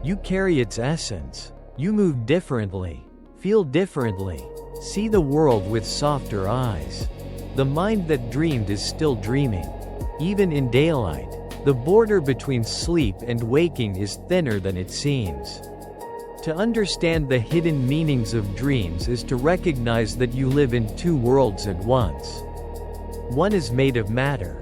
you carry its essence. You move differently, feel differently, see the world with softer eyes. The mind that dreamed is still dreaming. Even in daylight, the border between sleep and waking is thinner than it seems. To understand the hidden meanings of dreams is to recognize that you live in two worlds at once. One is made of matter,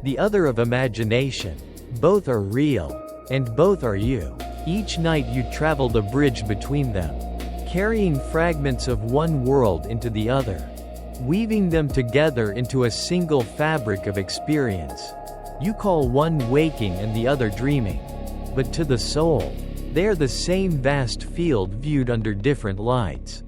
the other of imagination. Both are real, and both are you. Each night you travel the bridge between them, carrying fragments of one world into the other, weaving them together into a single fabric of experience. You call one waking and the other dreaming, but to the soul, they are the same vast field viewed under different lights.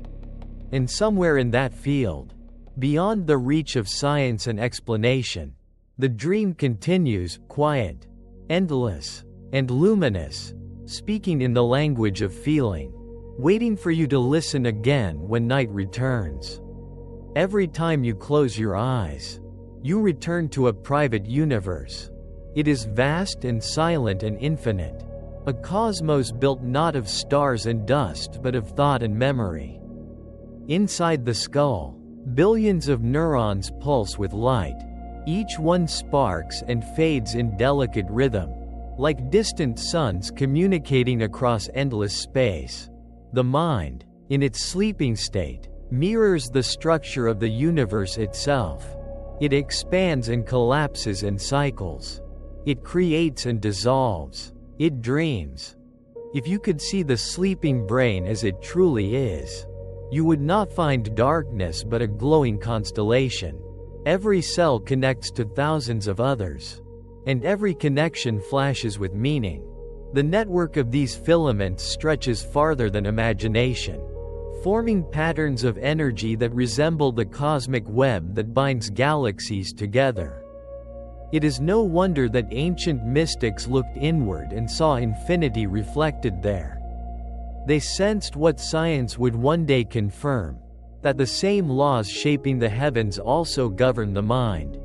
And somewhere in that field, beyond the reach of science and explanation, the dream continues, quiet, endless, and luminous, speaking in the language of feeling, waiting for you to listen again when night returns. Every time you close your eyes, you return to a private universe. It is vast and silent and infinite, a cosmos built not of stars and dust but of thought and memory. Inside the skull, billions of neurons pulse with light. Each one sparks and fades in delicate rhythm, like distant suns communicating across endless space. The mind, in its sleeping state, mirrors the structure of the universe itself. It expands and collapses and cycles. It creates and dissolves. It dreams. If you could see the sleeping brain as it truly is, you would not find darkness but a glowing constellation. Every cell connects to thousands of others. And every connection flashes with meaning. The network of these filaments stretches farther than imagination, forming patterns of energy that resemble the cosmic web that binds galaxies together. It is no wonder that ancient mystics looked inward and saw infinity reflected there. They sensed what science would one day confirm, that the same laws shaping the heavens also govern the mind.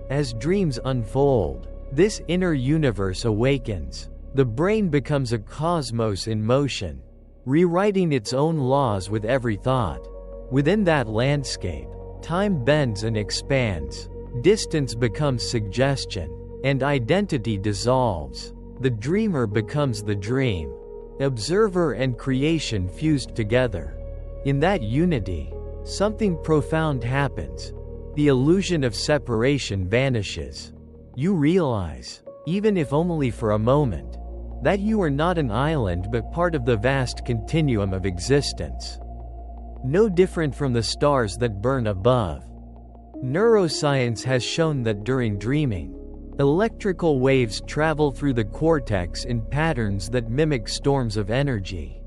As dreams unfold, this inner universe awakens. The brain becomes a cosmos in motion, rewriting its own laws with every thought. Within that landscape, time bends and expands, distance becomes suggestion, and identity dissolves. The dreamer becomes the dream, observer and creation fused together. In that unity, something profound happens. The illusion of separation vanishes. You realize, even if only for a moment, that you are not an island but part of the vast continuum of existence. No different from the stars that burn above. Neuroscience has shown that during dreaming, electrical waves travel through the cortex in patterns that mimic storms of energy.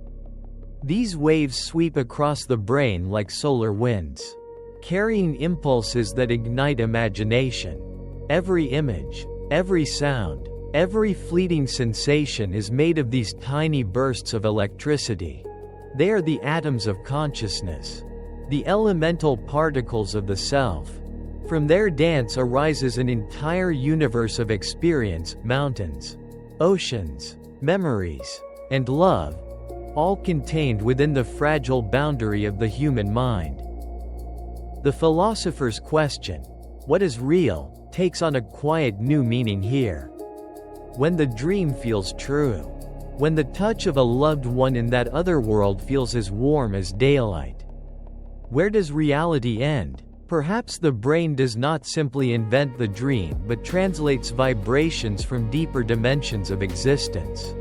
These waves sweep across the brain like solar winds, carrying impulses that ignite imagination. Every image, every sound, every fleeting sensation is made of these tiny bursts of electricity. They are the atoms of consciousness, the elemental particles of the self. From their dance arises an entire universe of experience, mountains, oceans, memories, and love, all contained within the fragile boundary of the human mind. The philosopher's question, what is real, takes on a quiet new meaning here. When the dream feels true, when the touch of a loved one in that other world feels as warm as daylight, where does reality end? Perhaps the brain does not simply invent the dream but translates vibrations from deeper dimensions of existence.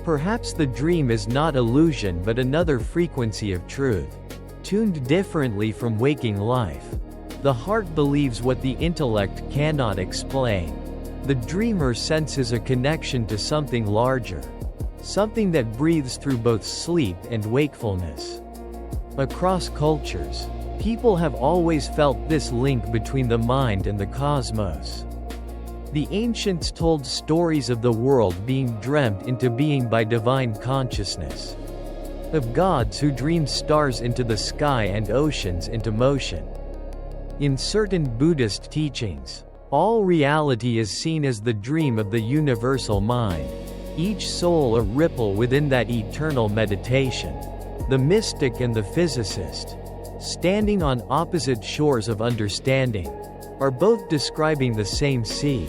Perhaps the dream is not illusion but another frequency of truth, tuned differently from waking life. The heart believes what the intellect cannot explain. The dreamer senses a connection to something larger, something that breathes through both sleep and wakefulness. Across cultures, people have always felt this link between the mind and the cosmos. The ancients told stories of the world being dreamt into being by divine consciousness, of gods who dreamed stars into the sky and oceans into motion. In certain Buddhist teachings, all reality is seen as the dream of the universal mind, each soul a ripple within that eternal meditation. The mystic and the physicist, standing on opposite shores of understanding, are both describing the same sea.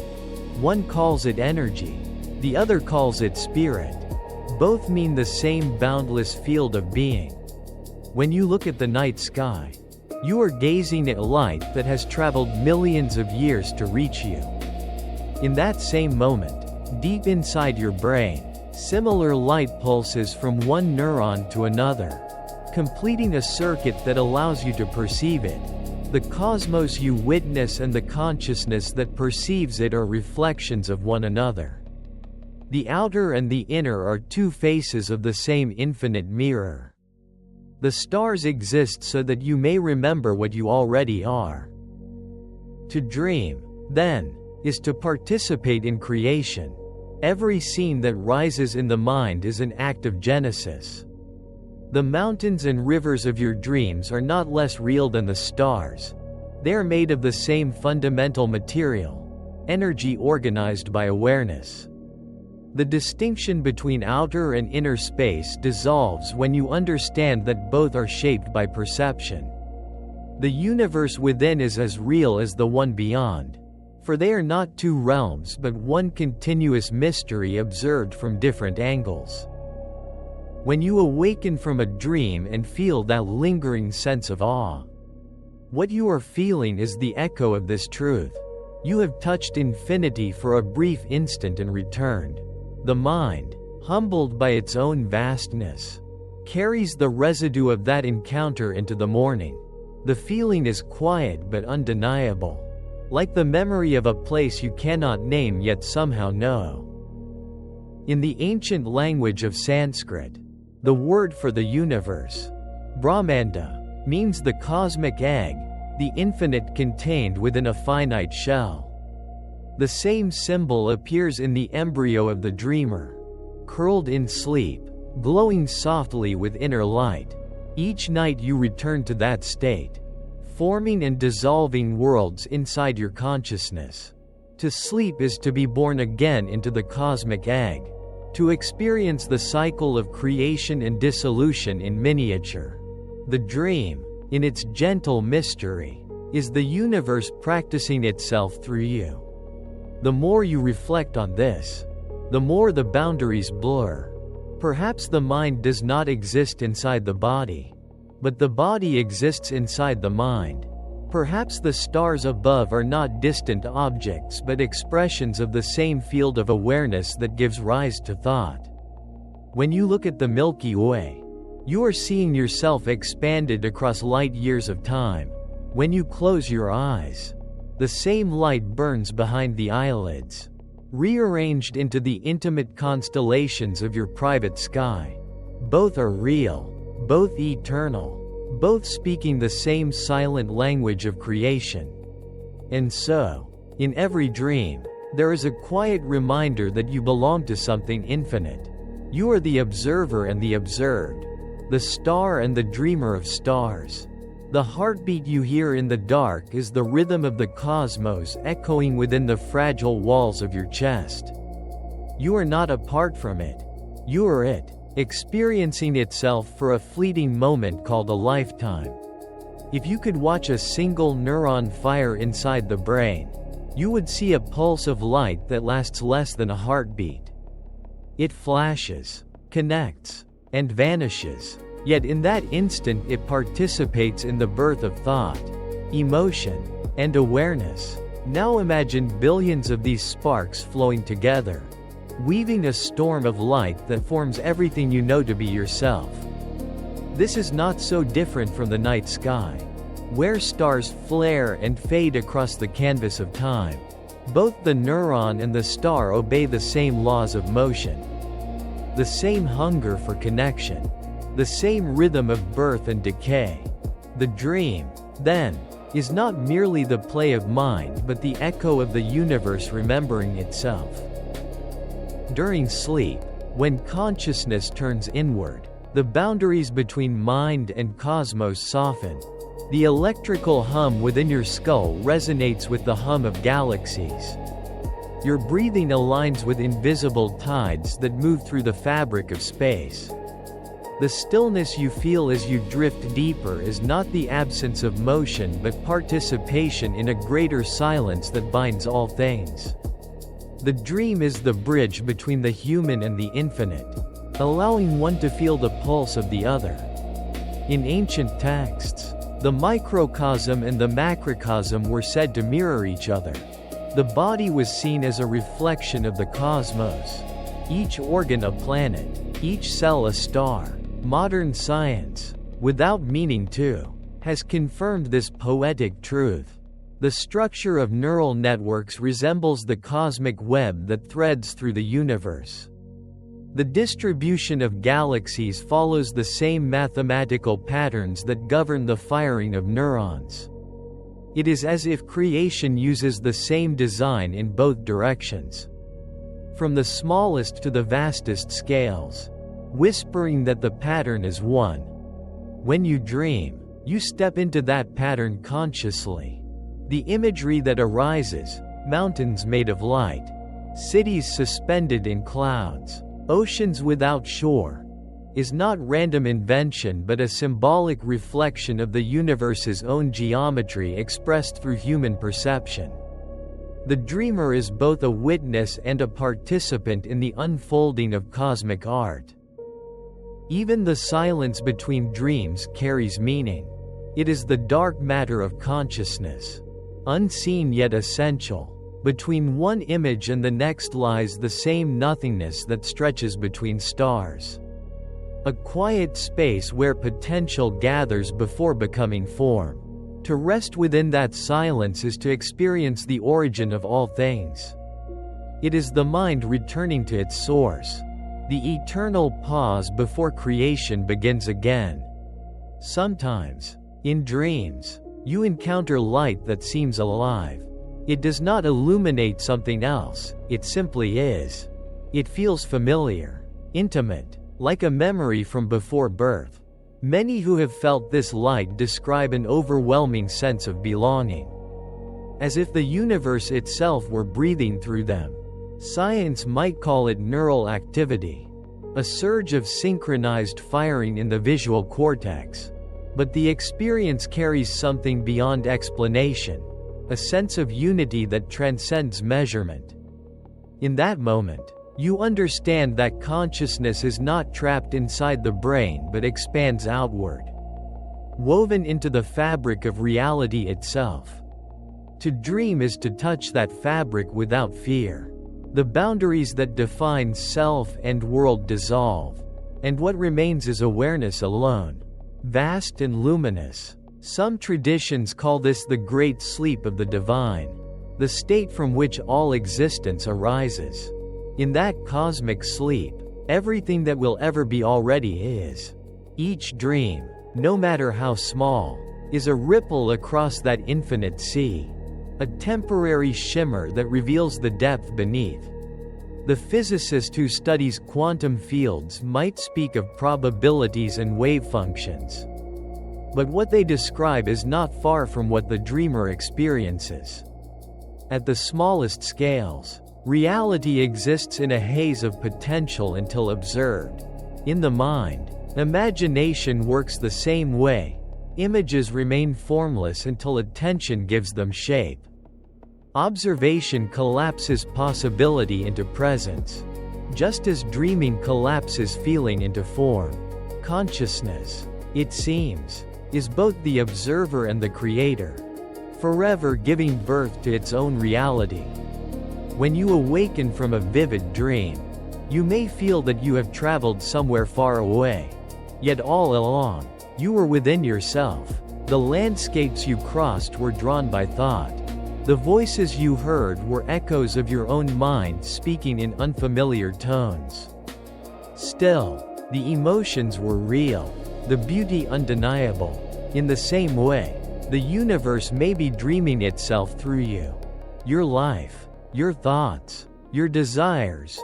One calls it energy, the other calls it spirit. Both mean the same boundless field of being. When you look at the night sky, you are gazing at light that has traveled millions of years to reach you. In that same moment, deep inside your brain, similar light pulses from one neuron to another, completing a circuit that allows you to perceive it. The cosmos you witness and the consciousness that perceives it are reflections of one another. The outer and the inner are two faces of the same infinite mirror. The stars exist so that you may remember what you already are. To dream, then, is to participate in creation. Every scene that rises in the mind is an act of genesis. The mountains and rivers of your dreams are not less real than the stars. They are made of the same fundamental material, energy organized by awareness. The distinction between outer and inner space dissolves when you understand that both are shaped by perception. The universe within is as real as the one beyond, for they are not two realms but one continuous mystery observed from different angles. When you awaken from a dream and feel that lingering sense of awe, what you are feeling is the echo of this truth. You have touched infinity for a brief instant and returned. The mind, humbled by its own vastness, carries the residue of that encounter into the morning. The feeling is quiet but undeniable, like the memory of a place you cannot name yet somehow know. In the ancient language of Sanskrit, the word for the universe, Brahmanda, means the cosmic egg, the infinite contained within a finite shell. The same symbol appears in the embryo of the dreamer, curled in sleep, glowing softly with inner light. Each night you return to that state, forming and dissolving worlds inside your consciousness. To sleep is to be born again into the cosmic egg, to experience the cycle of creation and dissolution in miniature. The dream, in its gentle mystery, is the universe practicing itself through you. The more you reflect on this, the more the boundaries blur. Perhaps the mind does not exist inside the body, but the body exists inside the mind. Perhaps the stars above are not distant objects but expressions of the same field of awareness that gives rise to thought. When you look at the Milky Way, you are seeing yourself expanded across light years of time. When you close your eyes, the same light burns behind the eyelids, rearranged into the intimate constellations of your private sky. Both are real, both eternal, both speaking the same silent language of creation. And so, in every dream, there is a quiet reminder that you belong to something infinite. You are the observer and the observed, the star and the dreamer of stars. The heartbeat you hear in the dark is the rhythm of the cosmos echoing within the fragile walls of your chest. You are not apart from it. You are it, experiencing itself for a fleeting moment called a lifetime. If you could watch a single neuron fire inside the brain, you would see a pulse of light that lasts less than a heartbeat. It flashes, connects, and vanishes. Yet in that instant it participates in the birth of thought, emotion, and awareness. Now imagine billions of these sparks flowing together, weaving a storm of light that forms everything you know to be yourself. This is not so different from the night sky, where stars flare and fade across the canvas of time. Both the neuron and the star obey the same laws of motion, the same hunger for connection, the same rhythm of birth and decay. The dream, then, is not merely the play of mind but the echo of the universe remembering itself. During sleep, when consciousness turns inward, the boundaries between mind and cosmos soften. The electrical hum within your skull resonates with the hum of galaxies. Your breathing aligns with invisible tides that move through the fabric of space. The stillness you feel as you drift deeper is not the absence of motion but participation in a greater silence that binds all things. The dream is the bridge between the human and the infinite, allowing one to feel the pulse of the other. In ancient texts, the microcosm and the macrocosm were said to mirror each other. The body was seen as a reflection of the cosmos, each organ a planet, each cell a star. Modern science, without meaning to, has confirmed this poetic truth. The structure of neural networks resembles the cosmic web that threads through the universe. The distribution of galaxies follows the same mathematical patterns that govern the firing of neurons. It is as if creation uses the same design in both directions, from the smallest to the vastest scales, whispering that the pattern is one. When you dream, you step into that pattern consciously. The imagery that arises, mountains made of light, cities suspended in clouds, oceans without shore, is not random invention but a symbolic reflection of the universe's own geometry expressed through human perception. The dreamer is both a witness and a participant in the unfolding of cosmic art. Even the silence between dreams carries meaning. It is the dark matter of consciousness, unseen yet essential. Between one image and the next lies the same nothingness that stretches between stars. A quiet space where potential gathers before becoming form. To rest within that silence is to experience the origin of all things. It is the mind returning to its source, the eternal pause before creation begins again. Sometimes, in dreams, you encounter light that seems alive. It does not illuminate something else, it simply is. It feels familiar, intimate, like a memory from before birth. Many who have felt this light describe an overwhelming sense of belonging, as if the universe itself were breathing through them. Science might call it neural activity, a surge of synchronized firing in the visual cortex. But the experience carries something beyond explanation, a sense of unity that transcends measurement. In that moment, you understand that consciousness is not trapped inside the brain but expands outward, woven into the fabric of reality itself. To dream is to touch that fabric without fear. The boundaries that define self and world dissolve, and what remains is awareness alone, vast and luminous. Some traditions call this the great sleep of the divine, the state from which all existence arises. In that cosmic sleep, everything that will ever be already is. Each dream, no matter how small, is a ripple across that infinite sea, a temporary shimmer that reveals the depth beneath. The physicist who studies quantum fields might speak of probabilities and wave functions. But what they describe is not far from what the dreamer experiences. At the smallest scales, reality exists in a haze of potential until observed. In the mind, imagination works the same way. Images remain formless until attention gives them shape. Observation collapses possibility into presence, just as dreaming collapses feeling into form. Consciousness, it seems, is both the observer and the creator, forever giving birth to its own reality. When you awaken from a vivid dream, you may feel that you have traveled somewhere far away. Yet all along, you were within yourself. The landscapes you crossed were drawn by thought. The voices you heard were echoes of your own mind speaking in unfamiliar tones. Still, the emotions were real, the beauty undeniable. In the same way, the universe may be dreaming itself through you. Your life, your thoughts, your desires,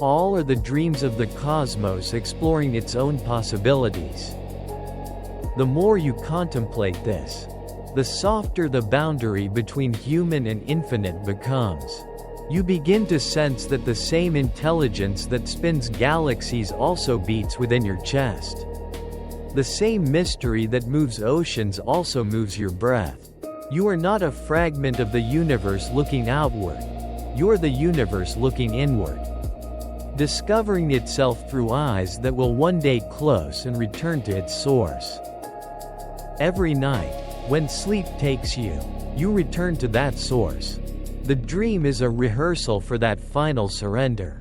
all are the dreams of the cosmos exploring its own possibilities. The more you contemplate this, the softer the boundary between human and infinite becomes. You begin to sense that the same intelligence that spins galaxies also beats within your chest. The same mystery that moves oceans also moves your breath. You are not a fragment of the universe looking outward. You are the universe looking inward, discovering itself through eyes that will one day close and return to its source. Every night, when sleep takes you, you return to that source. The dream is a rehearsal for that final surrender,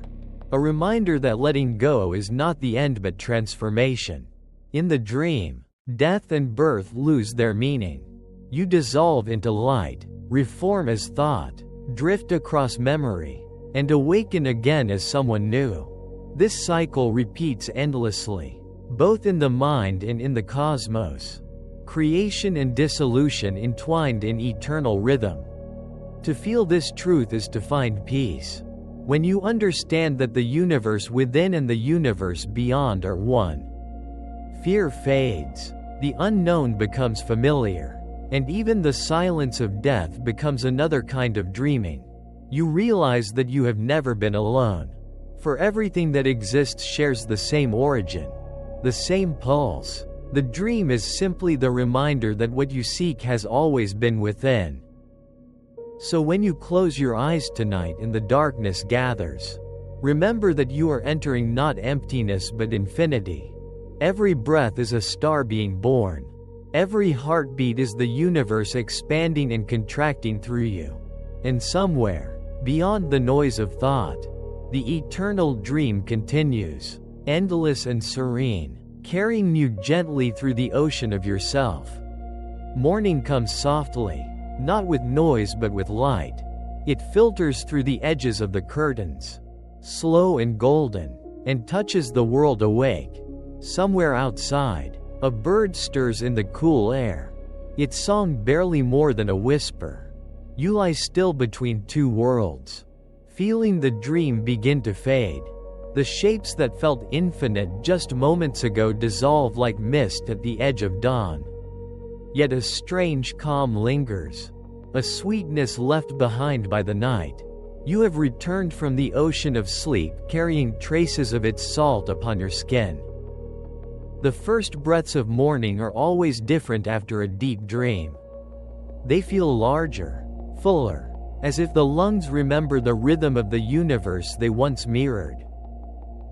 a reminder that letting go is not the end but transformation. In the dream, death and birth lose their meaning. You dissolve into light, reform as thought, drift across memory, and awaken again as someone new. This cycle repeats endlessly, both in the mind and in the cosmos. Creation and dissolution entwined in eternal rhythm. To feel this truth is to find peace. When you understand that the universe within and the universe beyond are one, fear fades, the unknown becomes familiar, and even the silence of death becomes another kind of dreaming. You realize that you have never been alone. For everything that exists shares the same origin, the same pulse. The dream is simply the reminder that what you seek has always been within. So when you close your eyes tonight and the darkness gathers, remember that you are entering not emptiness but infinity. Every breath is a star being born. Every heartbeat is the universe expanding and contracting through you. And somewhere, beyond the noise of thought, the eternal dream continues, endless and serene, carrying you gently through the ocean of yourself. Morning comes softly, not with noise but with light. It filters through the edges of the curtains, slow and golden, and touches the world awake. Somewhere outside, a bird stirs in the cool air, its song barely more than a whisper. You lie still between two worlds, feeling the dream begin to fade. The shapes that felt infinite just moments ago dissolve like mist at the edge of dawn. Yet a strange calm lingers, a sweetness left behind by the night. You have returned from the ocean of sleep carrying traces of its salt upon your skin. The first breaths of morning are always different after a deep dream. They feel larger, fuller, as if the lungs remember the rhythm of the universe they once mirrored.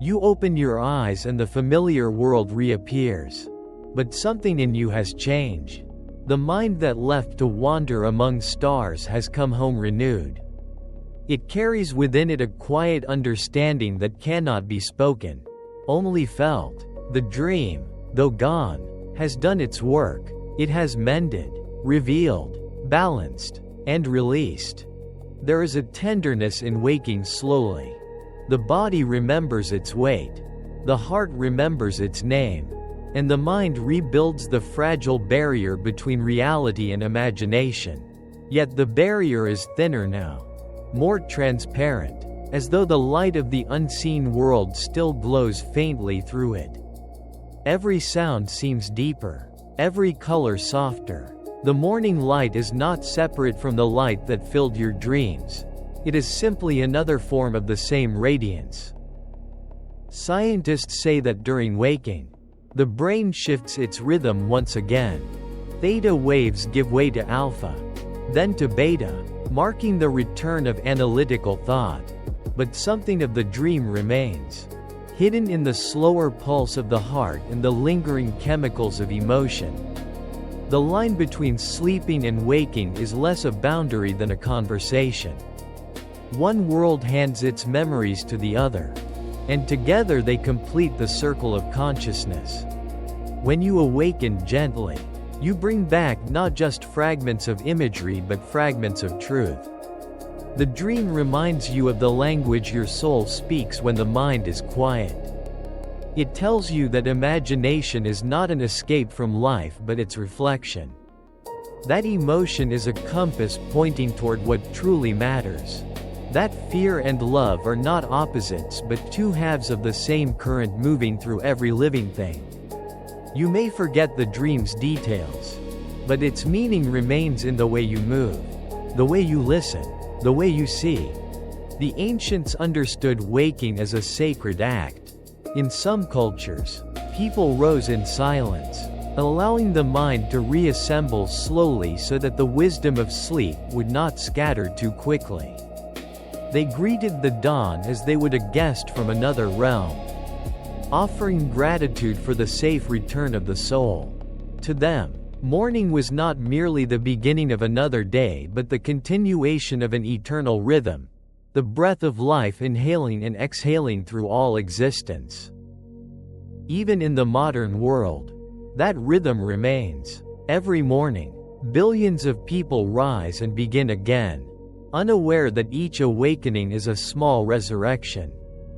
You open your eyes and the familiar world reappears. But something in you has changed. The mind that left to wander among stars has come home renewed. It carries within it a quiet understanding that cannot be spoken, only felt. The dream, though gone, has done its work. It has mended, revealed, balanced, and released. There is a tenderness in waking slowly. The body remembers its weight, the heart remembers its name, and the mind rebuilds the fragile barrier between reality and imagination. Yet the barrier is thinner now, more transparent, as though the light of the unseen world still glows faintly through it. Every sound seems deeper, every color softer. The morning light is not separate from the light that filled your dreams. It is simply another form of the same radiance. Scientists say that during waking, the brain shifts its rhythm once again. Theta waves give way to alpha, then to beta, marking the return of analytical thought. But something of the dream remains, hidden in the slower pulse of the heart and the lingering chemicals of emotion. The line between sleeping and waking is less a boundary than a conversation. One world hands its memories to the other, and together they complete the circle of consciousness. When you awaken gently, you bring back not just fragments of imagery but fragments of truth. The dream reminds you of the language your soul speaks when the mind is quiet. It tells you that imagination is not an escape from life but its reflection. That emotion is a compass pointing toward what truly matters. That fear and love are not opposites but two halves of the same current moving through every living thing. You may forget the dream's details, but its meaning remains in the way you move, the way you listen, the way you see. The ancients understood waking as a sacred act. In some cultures, people rose in silence, allowing the mind to reassemble slowly so that the wisdom of sleep would not scatter too quickly. They greeted the dawn as they would a guest from another realm, offering gratitude for the safe return of the soul. To them, morning was not merely the beginning of another day but the continuation of an eternal rhythm, the breath of life inhaling and exhaling through all existence. Even in the modern world, that rhythm remains. Every morning, billions of people rise and begin again, unaware that each awakening is a small resurrection.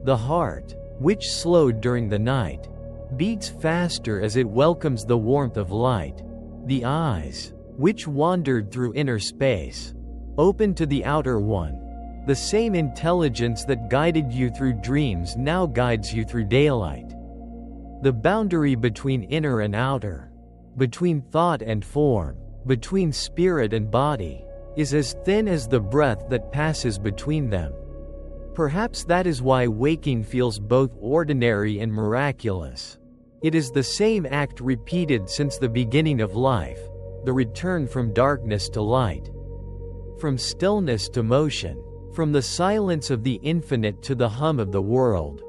The heart, which slowed during the night, beats faster as it welcomes the warmth of light. The eyes, which wandered through inner space, open to the outer one. The same intelligence that guided you through dreams now guides you through daylight. The boundary between inner and outer, between thought and form, between spirit and body, is as thin as the breath that passes between them. Perhaps that is why waking feels both ordinary and miraculous. It is the same act repeated since the beginning of life, the return from darkness to light, from stillness to motion, from the silence of the infinite to the hum of the world.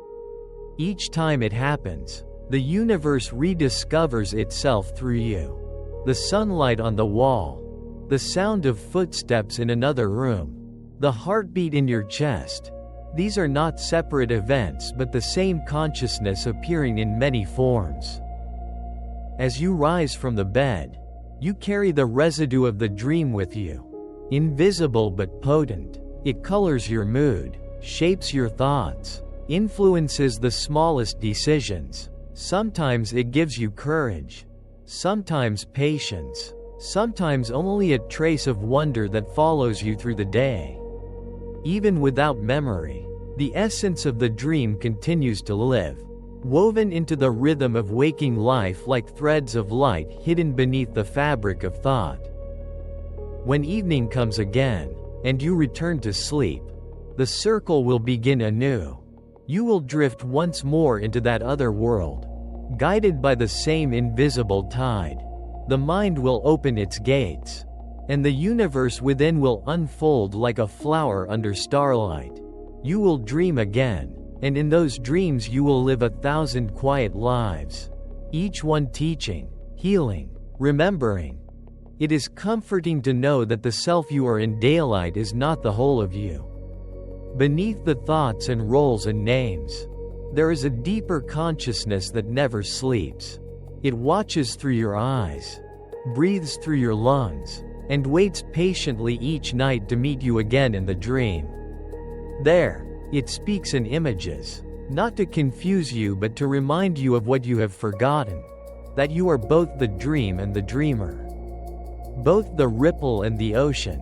Each time it happens, the universe rediscovers itself through you. The sunlight on the wall, the sound of footsteps in another room, the heartbeat in your chest. These are not separate events but the same consciousness appearing in many forms. As you rise from the bed, You carry the residue of the dream with you. Invisible but potent. It colors your mood, shapes your thoughts, influences the smallest decisions. Sometimes it gives you courage. Sometimes patience. Sometimes only a trace of wonder that follows you through the day. Even without memory, the essence of the dream continues to live, woven into the rhythm of waking life like threads of light hidden beneath the fabric of thought. When evening comes again, and you return to sleep, the circle will begin anew. You will drift once more into that other world, guided by the same invisible tide. The mind will open its gates, and the universe within will unfold like a flower under starlight. You will dream again, and in those dreams you will live 1,000 quiet lives, each one teaching, healing, remembering. It is comforting to know that the self you are in daylight is not the whole of you. Beneath the thoughts and roles and names, there is a deeper consciousness that never sleeps. It watches through your eyes, breathes through your lungs, and waits patiently each night to meet you again in the dream. There, it speaks in images, not to confuse you but to remind you of what you have forgotten, that you are both the dream and the dreamer, both the ripple and the ocean.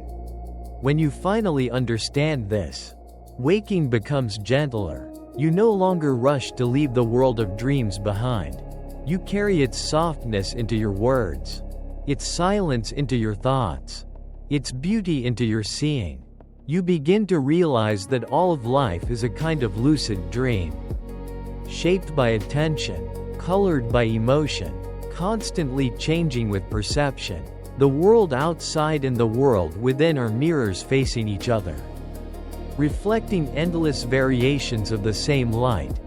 When you finally understand this, waking becomes gentler. You no longer rush to leave the world of dreams behind. You carry its softness into your words, its silence into your thoughts, its beauty into your seeing. You begin to realize that all of life is a kind of lucid dream, shaped by attention, colored by emotion, constantly changing with perception. The world outside and the world within are mirrors facing each other, reflecting endless variations of the same light.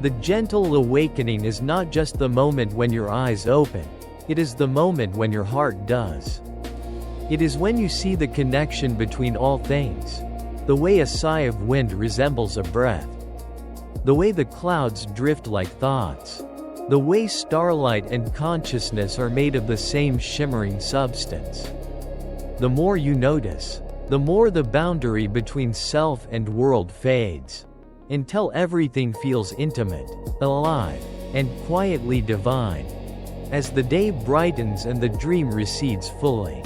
The gentle awakening is not just the moment when your eyes open, it is the moment when your heart does. It is when you see the connection between all things, the way a sigh of wind resembles a breath, the way the clouds drift like thoughts, the way starlight and consciousness are made of the same shimmering substance. The more you notice, the more the boundary between self and world fades, until everything feels intimate, alive, and quietly divine. As the day brightens and the dream recedes fully,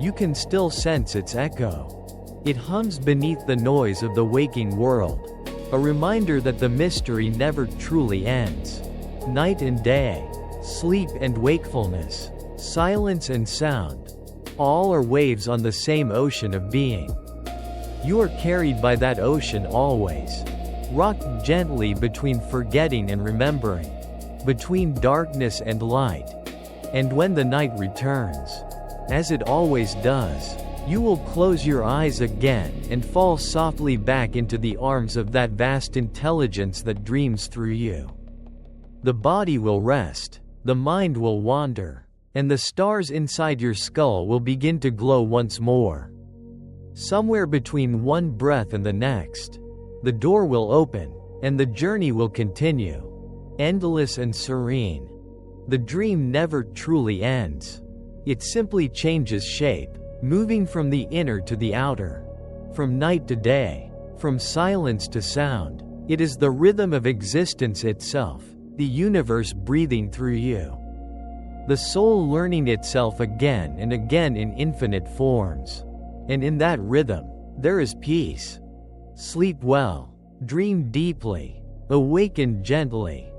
you can still sense its echo. It hums beneath the noise of the waking world, a reminder that the mystery never truly ends. Night and day, sleep and wakefulness, silence and sound, all are waves on the same ocean of being. You are carried by that ocean always, rocked gently between forgetting and remembering, between darkness and light. And when the night returns, as it always does, you will close your eyes again and fall softly back into the arms of that vast intelligence that dreams through you. The body will rest, the mind will wander, and the stars inside your skull will begin to glow once more. Somewhere between one breath and the next, the door will open, and the journey will continue, endless and serene. The dream never truly ends. It simply changes shape, moving from the inner to the outer, from night to day, from silence to sound. It is the rhythm of existence itself, the universe breathing through you, the soul learning itself again and again in infinite forms. And in that rhythm, there is peace. Sleep well, dream deeply, awaken gently.